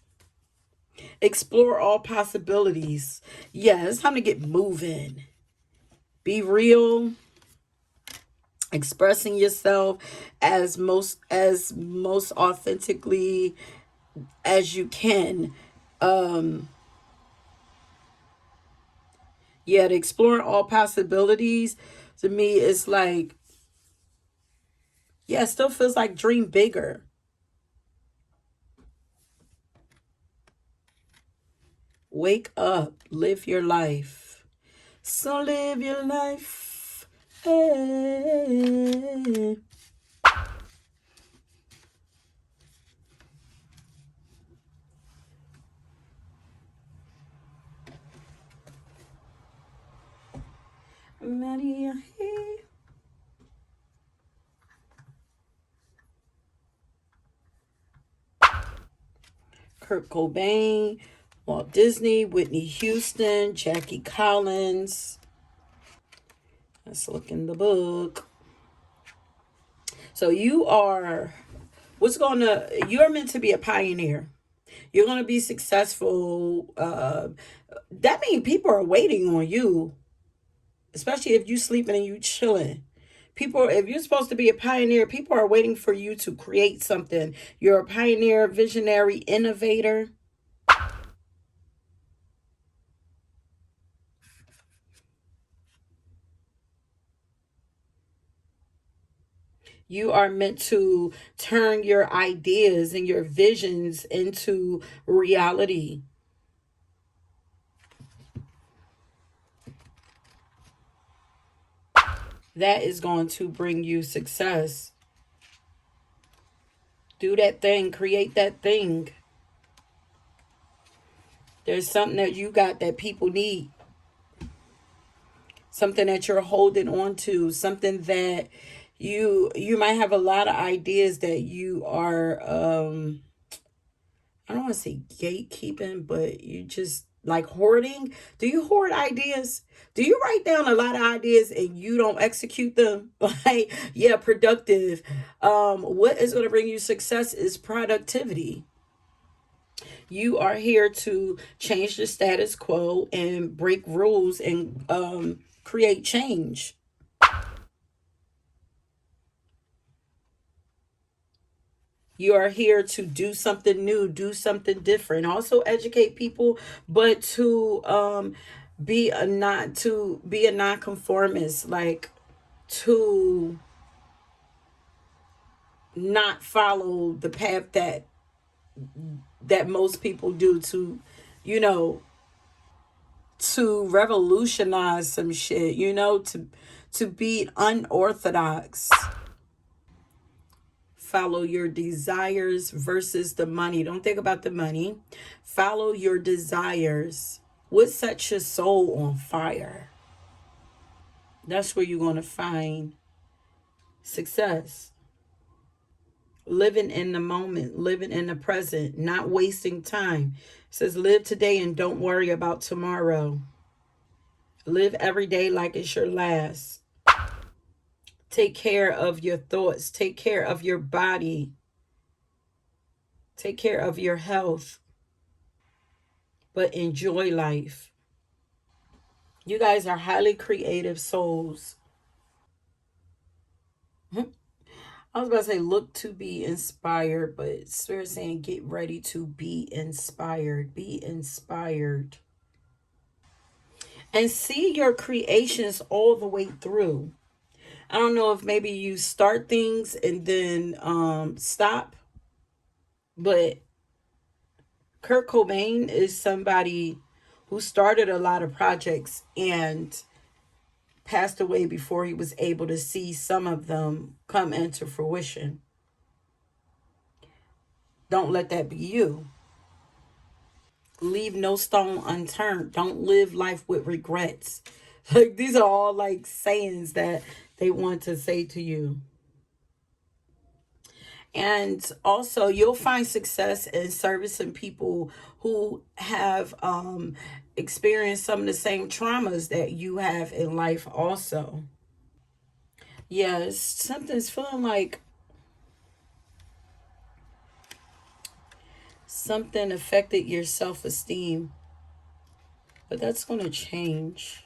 Explore all possibilities. Yeah, it's time to get moving. Be real. Expressing yourself as most authentically as you can. Yeah, to explore all possibilities, to me, it's like, yeah, it still feels like dream bigger. Wake up, live your life. So live your life. Hey. Maria. Kurt Cobain, Walt Disney, Whitney Houston, Jackie Collins. Let's look in the book. So you're meant to be a pioneer. You're gonna be successful. That means people are waiting on you, especially if you sleeping and you chilling. People, if you're supposed to be a pioneer, people are waiting for you to create something. You're a pioneer, visionary, innovator. You are meant to turn your ideas and your visions into reality. That is going to bring you success. Do that thing, create that thing. There's something that you got that people need. Something that you're holding on to, something that you might have a lot of ideas that you are I don't want to say gatekeeping, but you just like hoarding. Do you hoard ideas? Do you write down a lot of ideas and you don't execute them? Like, yeah, productive. What is going to bring you success is productivity. You are here to change the status quo and break rules and create change. You are here to do something new, do something different. Also educate people, but to be a nonconformist, like to not follow the path that most people do, to you know to revolutionize some shit, to be unorthodox. Follow your desires versus the money. Don't think about the money. Follow your desires. What sets your soul on fire? That's where you're going to find success. Living in the moment, living in the present, not wasting time. It says live today and don't worry about tomorrow. Live every day like it's your last. Take care of your thoughts. Take care of your body. Take care of your health. But enjoy life. You guys are highly creative souls. I was about to say look to be inspired, but Spirit saying get ready to be inspired. Be inspired. And see your creations all the way through. I don't know if maybe you start things and then stop, but Kurt Cobain is somebody who started a lot of projects and passed away before he was able to see some of them come into fruition. Don't let that be you. Leave no stone unturned. Don't live life with regrets. Like these are all like sayings that they want to say to you. And also you'll find success in servicing people who have experienced some of the same traumas that you have in life also. Yes, something's feeling like something affected your self-esteem, but that's going to change.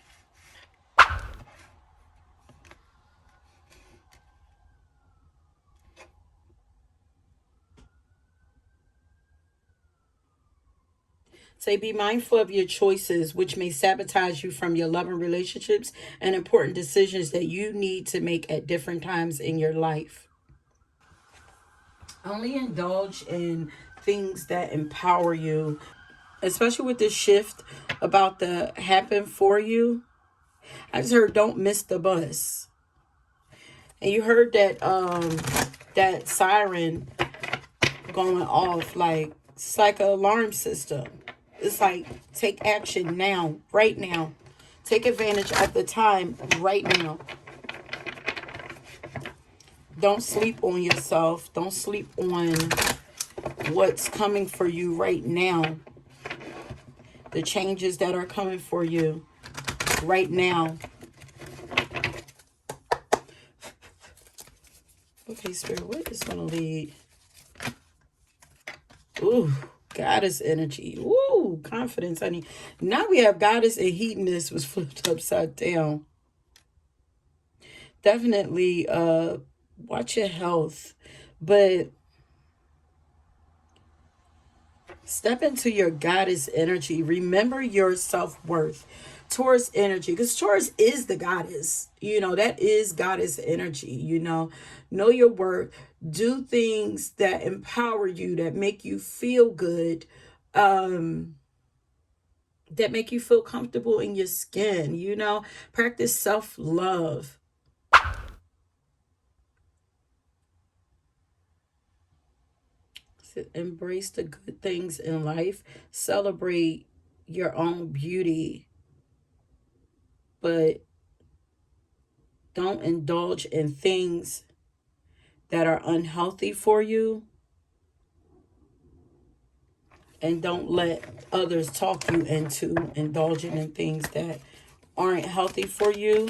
Say, be mindful of your choices, which may sabotage you from your loving relationships and important decisions that you need to make at different times in your life. Only indulge in things that empower you, especially with this shift about to happen for you. I just heard don't miss the bus. And you heard that that siren going off, like it's like an alarm system. It's like, take action now, right now. Take advantage at the time, right now. Don't sleep on yourself. Don't sleep on what's coming for you right now. The changes that are coming for you right now. Okay, Spirit, what is going to lead? Ooh, goddess energy. Ooh, confidence, honey. Now we have goddess and hedonist was flipped upside down. Definitely watch your health. But step into your goddess energy. Remember your self-worth. Taurus energy, because Taurus is the goddess. You know, that is goddess energy. You know your worth. Do things that empower you, that make you feel good, that make you feel comfortable in your skin. Practice self-love. Embrace the good things in life. Celebrate your own beauty, but don't indulge in things that are unhealthy for you, and don't let others talk you into indulging in things that aren't healthy for you.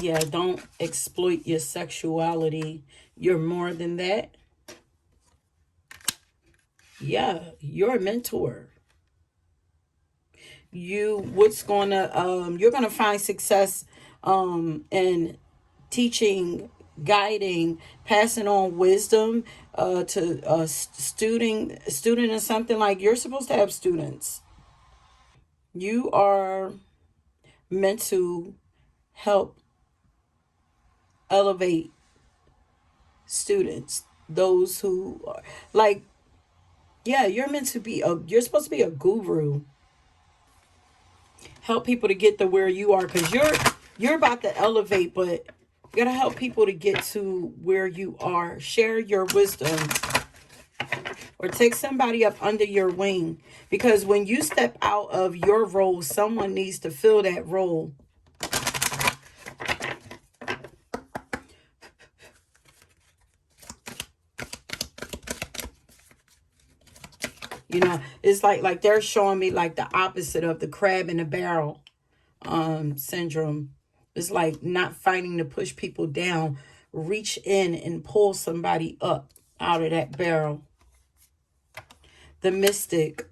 Yeah, don't exploit your sexuality. You're more than that. Yeah, you're a mentor. You're gonna find success in teaching, guiding, passing on wisdom to a student or something. Like, you're supposed to have students. You are meant to help elevate students, those who are like, yeah, you're supposed to be a guru. Help people to get to where you are, because you're about to elevate, but you gotta help people to get to where you are. Share your wisdom, or take somebody up under your wing, because when you step out of your role, someone needs to fill that role. It's like they're showing me like the opposite of the crab in the barrel syndrome. It's like not fighting to push people down. Reach in and pull somebody up out of that barrel. The mystic.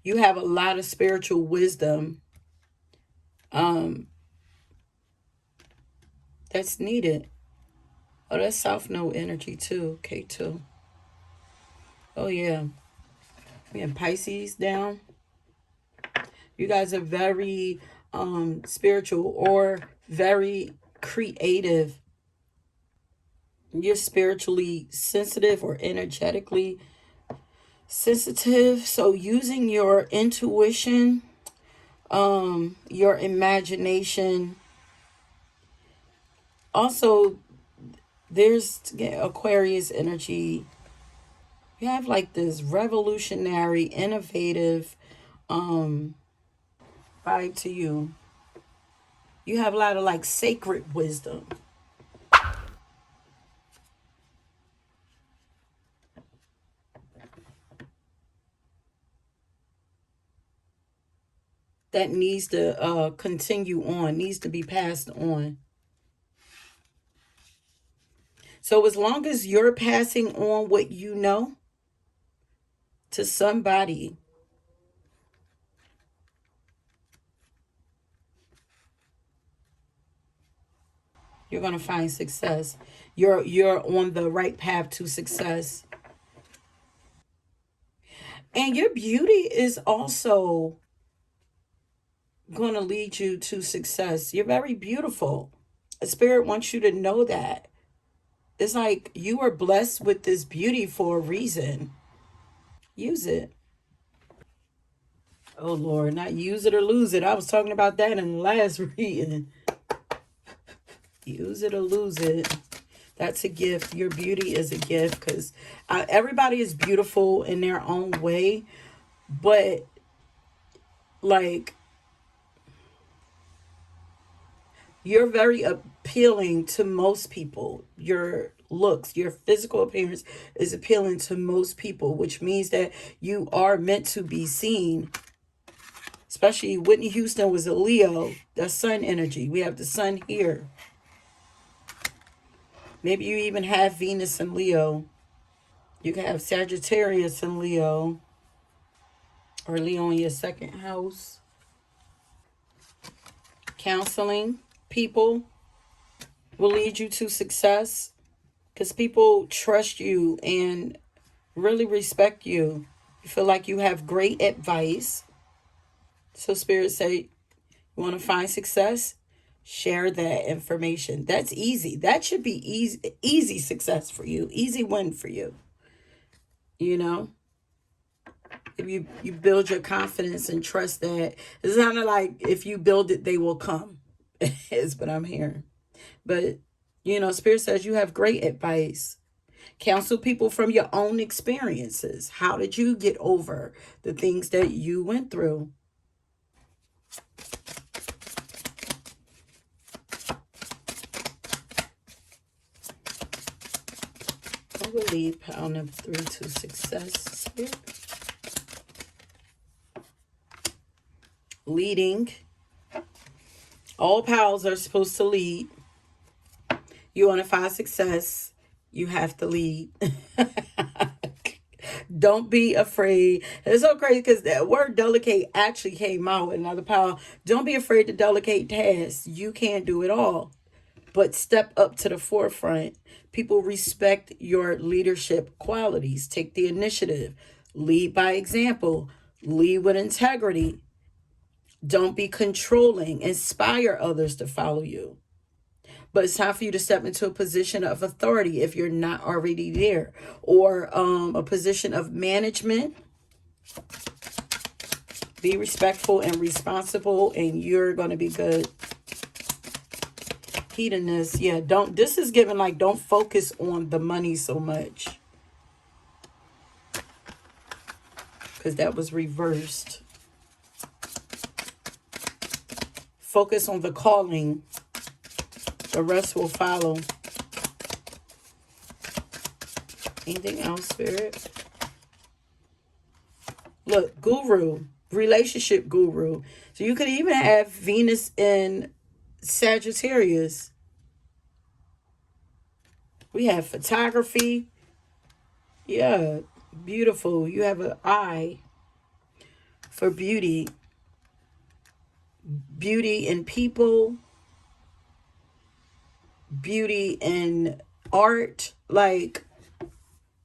You have a lot of spiritual wisdom that's needed. Oh, that's South Node energy too. K2. Oh yeah. We have Pisces down. You guys are very spiritual, or very creative. You're spiritually sensitive or energetically sensitive. So using your intuition, your imagination. Also, there's Aquarius energy. You have like this revolutionary, innovative vibe to you. You have a lot of like sacred wisdom. That needs to continue on, needs to be passed on. So as long as you're passing on what you know to somebody, you're going to find success. You're on the right path to success. And your beauty is also going to lead you to success. You're very beautiful. Spirit wants you to know that. It's like you are blessed with this beauty for a reason. Use it. Oh, Lord, not use it or lose it. I was talking about that in the last reading. Use it or lose it. That's a gift. Your beauty is a gift, because everybody is beautiful in their own way. But, like, you're very appealing to most people. Your looks, your physical appearance is appealing to most people, which means that you are meant to be seen. Especially Whitney Houston was a Leo. That's sun energy. We have the sun here. Maybe you even have Venus in Leo. You can have Sagittarius in Leo. Or Leo in your second house. Counseling people will lead you to success, because people trust you and really respect you. You feel like you have great advice. So Spirit say, you want to find success? Share that information. That's easy. That should be easy success for you. Easy win for you. You know? If you build your confidence and trust that, it's kind of like if you build it, they will come. Is what I'm hearing. But, you know, Spirit says you have great advice. Counsel people from your own experiences. How did you get over the things that you went through? I will lead pile number 3 to success, Spirit. Leading. All piles are supposed to lead. You want to find success, you have to lead. Don't be afraid. It's so crazy because that word delegate actually came out with another pile. Don't be afraid to delegate tasks. You can't do it all. But step up to the forefront. People respect your leadership qualities. Take the initiative. Lead by example. Lead with integrity. Don't be controlling. Inspire others to follow you. But it's time for you to step into a position of authority if you're not already there. Or a position of management. Be respectful and responsible, and you're going to be good. Hedonist, yeah, this is given like, don't focus on the money so much. Because that was reversed. Focus on the calling. The rest will follow. Anything else, Spirit? Look, guru, relationship guru. So you could even have Venus in Sagittarius. We have photography. Yeah, beautiful. You have an eye for beauty. Beauty in people. Beauty in art. Like,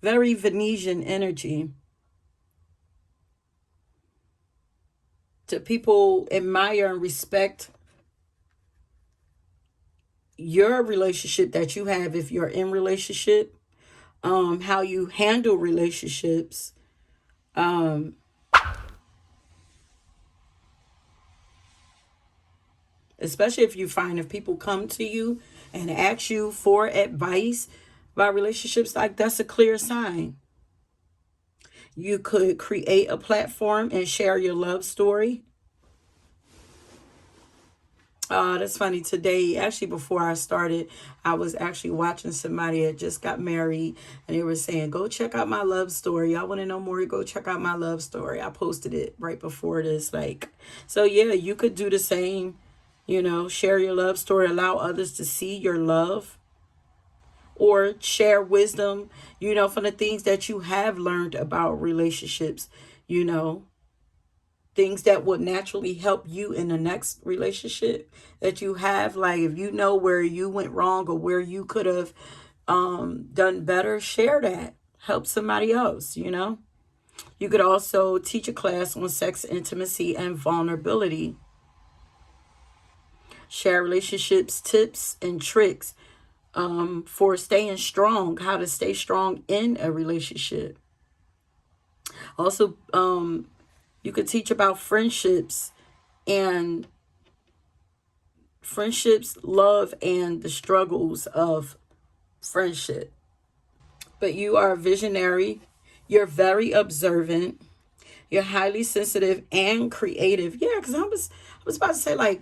very Venetian energy. To people admire and respect your relationship that you have if you're in relationship. How you handle relationships. Especially if people come to you and ask you for advice about relationships, like, that's a clear sign. You could create a platform and share your love story. That's funny. Today, actually, before I started, I was actually watching somebody that just got married, and they were saying, go check out my love story. Y'all want to know more? Go check out my love story. I posted it right before this. Like, so yeah, you could do the same, share your love story, allow others to see your love, or share wisdom, from the things that you have learned about relationships, things that would naturally help you in the next relationship that you have. Like, if you know where you went wrong or where you could have done better, share that. Help somebody else, You could also teach a class on sex, intimacy, and vulnerability. Share relationships, tips, and tricks for staying strong, how to stay strong in a relationship. Also, You could teach about friendships and love, and the struggles of friendship. But you are a visionary. You're very observant. You're highly sensitive and creative. Yeah, because I was about to say like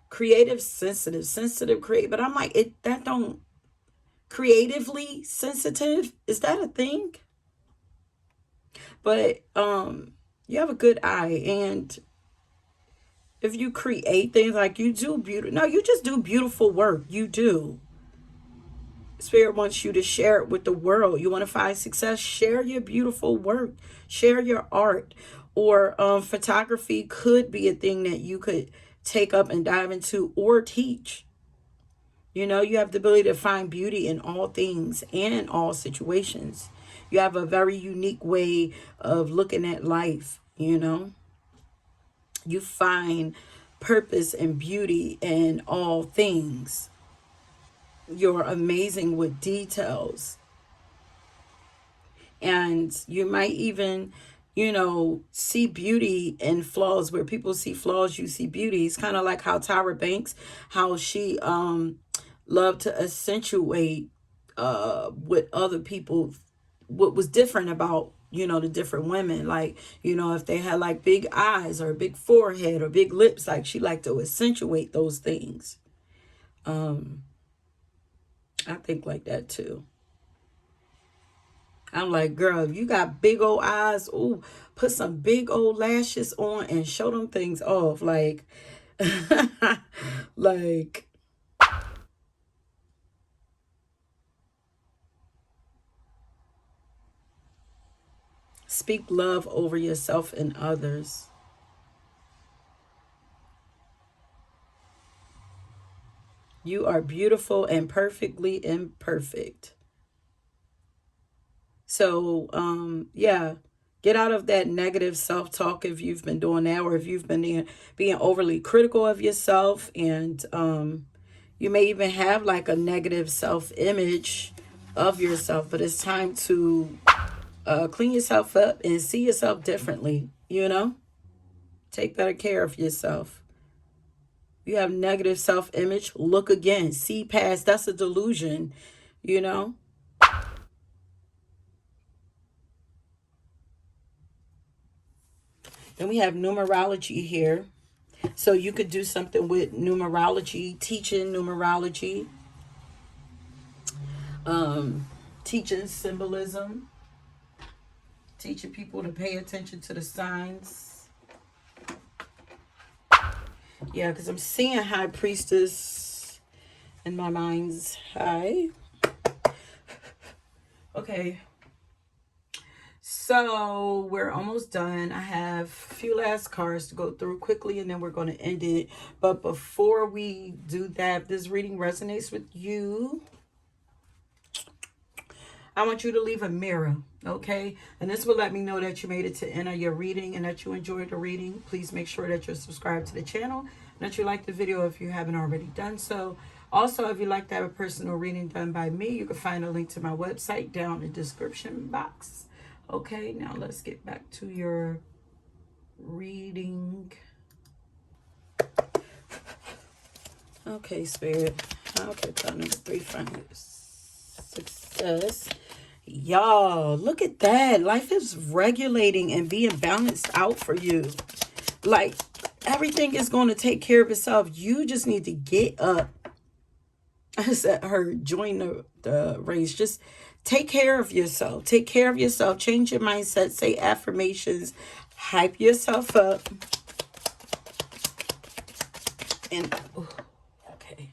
creative, sensitive, creative, but I'm like that don't creatively sensitive. Is that a thing? But you have a good eye, and if you create things like you do beautiful, no, you just do beautiful work. You do. Spirit wants you to share it with the world. You want to find success, share your beautiful work, share your art. Or photography could be a thing that you could take up and dive into or teach. You know, you have the ability to find beauty in all things and in all situations. You have a very unique way of looking at life, you know. You find purpose and beauty in all things. You're amazing with details. And you might even, you know, see beauty in flaws. Where people see flaws, you see beauty. It's kind of like how Tyra Banks, how she loved to accentuate what other people, what was different about, you know, the different women. Like, you know, if they had like big eyes or a big forehead or big lips, like she liked to accentuate those things. I think like that too. I'm like, girl, if you got big old eyes, ooh, put some big old lashes on and show them things off. Like, like, speak love over yourself and others. You are beautiful and perfectly imperfect. So, yeah, get out of that negative self-talk if you've been doing that, or if you've been being overly critical of yourself. And you may even have like a negative self-image of yourself, but it's time to clean yourself up and see yourself differently, you know? Take better care of yourself. You have negative self-image, look again, see past. That's a delusion, you know? Then we have numerology here. So you could do something with numerology, teaching numerology, teaching symbolism, teaching people to pay attention to the signs. Yeah, because I'm seeing High Priestess in my mind's eye. Okay. So we're almost done. I have a few last cards to go through quickly, and then we're going to end it. But before we do that, if this reading resonates with you, I want you to leave a mirror, okay? And this will let me know that you made it to the end of your reading and that you enjoyed the reading. Please make sure that you're subscribed to the channel and that you like the video if you haven't already done so. Also, if you'd like to have a personal reading done by me, you can find a link to my website down in the description box. Okay, now let's get back to your reading. Okay, Spirit. Okay, card number 3, find success. Y'all, look at that. Life is regulating and being balanced out for you. Like, everything is going to take care of itself. You just need to get up. I said her, join the race. Just take care of yourself. Take care of yourself. Change your mindset. Say affirmations. Hype yourself up. And, okay.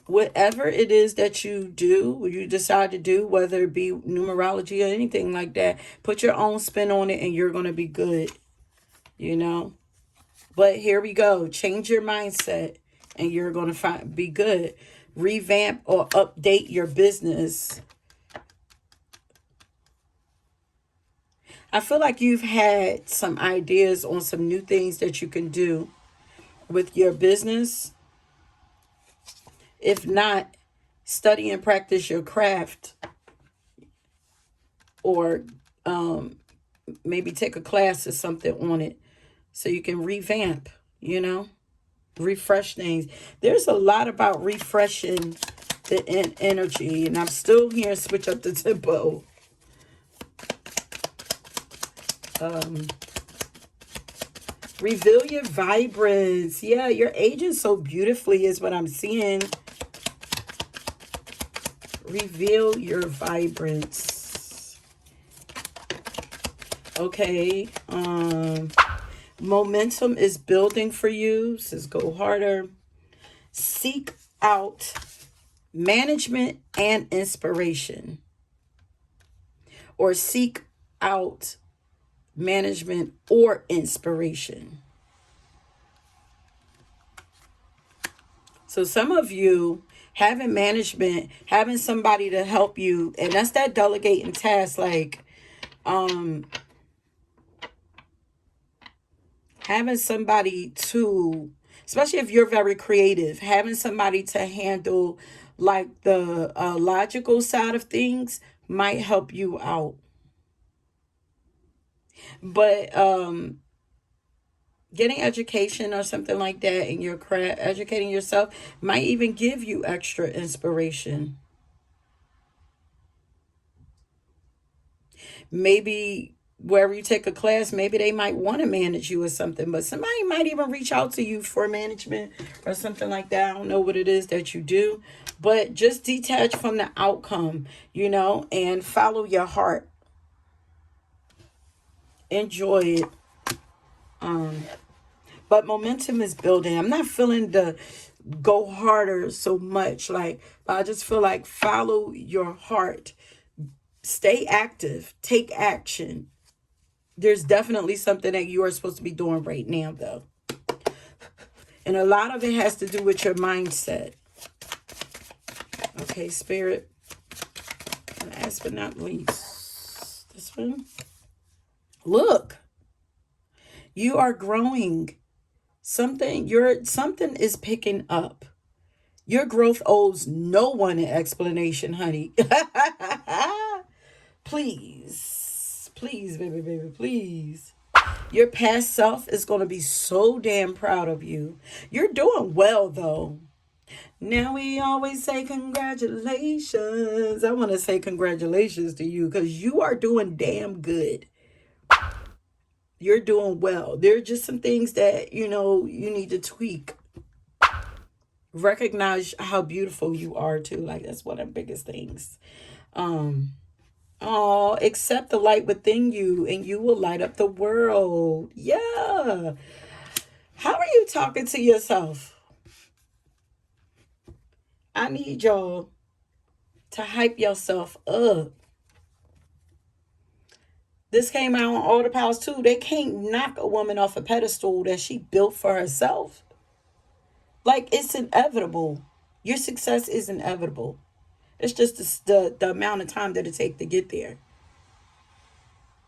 Whatever it is that you do, you decide to do, whether it be numerology or anything like that, put your own spin on it and you're going to be good, you know. But here we go. Change your mindset and you're going to be good. Revamp or update your business. I feel like you've had some ideas on some new things that you can do with your business. If not, study and practice your craft, or maybe take a class or something on it so you can revamp, refresh things. There's a lot about refreshing the energy, and I'm still here. Switch up the tempo. Reveal your vibrance. Yeah, you're aging so beautifully is what I'm seeing. Reveal your vibrance. Okay. Momentum is building for you. Says go harder. Seek out management and inspiration. Or seek out management or inspiration. So some of you having management, having somebody to help you, and that's that delegating task, like having somebody to, especially if you're very creative, having somebody to handle like the logical side of things might help you out. But getting education or something like that in your craft, educating yourself, might even give you extra inspiration. Maybe wherever you take a class, maybe they might want to manage you or something, but somebody might even reach out to you for management or something like that. I don't know what it is that you do, but just detach from the outcome, and follow your heart. Enjoy it. But momentum is building. I'm not feeling the go harder so much, but I just feel like follow your heart. Stay active. Take action. There's definitely something that you are supposed to be doing right now, though. And a lot of it has to do with your mindset. Okay, Spirit. And last but not least, this one. Look. You are growing. Something is picking up. Your growth owes no one an explanation, honey. Please, baby, please. Your past self is going to be so damn proud of you. You're doing well, though. Now we always say congratulations. I want to say congratulations to you because you are doing damn good. You're doing well. There are just some things that, you need to tweak. Recognize how beautiful you are, too. Like, that's one of the biggest things. Accept the light within you and you will light up the world. Yeah. How are you talking to yourself? I need y'all to hype yourself up. This came out on All the Powers too. They can't knock a woman off a pedestal that she built for herself. Like, it's inevitable. Your success is inevitable. It's just the amount of time that it takes to get there.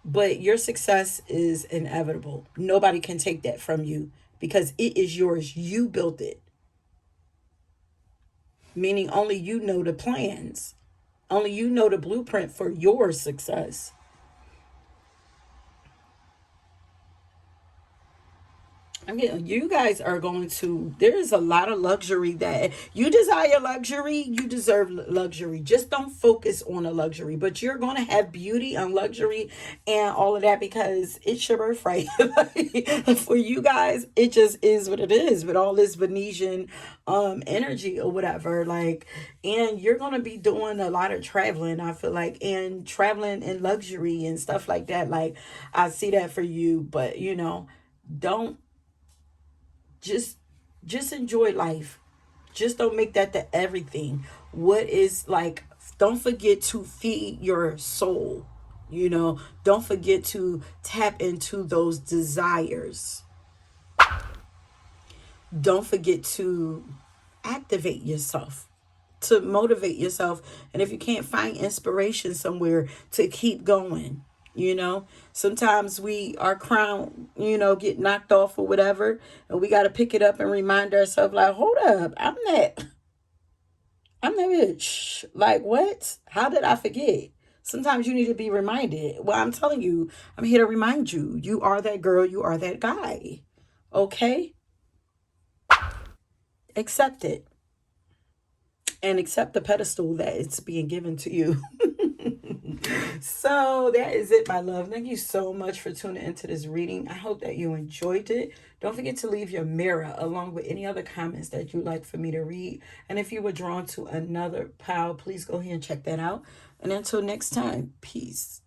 But your success is inevitable. Nobody can take that from you because it is yours. You built it. Meaning only you know the plans. Only you know the blueprint for your success. You guys are going to, there's a lot of luxury that you desire. Luxury, you deserve luxury. Just don't focus on a luxury, but you're going to have beauty and luxury and all of that because it's your birthright. For you guys, it just is what it is with all this Venetian energy or whatever. And you're going to be doing a lot of traveling, I feel like, and traveling in luxury and stuff like that. I see that for you, but don't just enjoy life. Just don't make that the everything. Don't forget to feed your soul. Don't forget to tap into those desires. Don't forget to activate yourself, to motivate yourself. And if you can't find inspiration somewhere, to keep going. Sometimes our crown, get knocked off or whatever, and we got to pick it up and remind ourselves, hold up, I'm that bitch. What? How did I forget? Sometimes you need to be reminded. Well, I'm telling you, I'm here to remind you, you are that girl, you are that guy. Okay? Accept it. And accept the pedestal that it's being given to you. So that is it, my love. Thank you so much for tuning into this reading. I hope that you enjoyed it. Don't forget to leave your mirror along with any other comments that you'd like for me to read. And if you were drawn to another pile, please go ahead and check that out. And until next time, peace.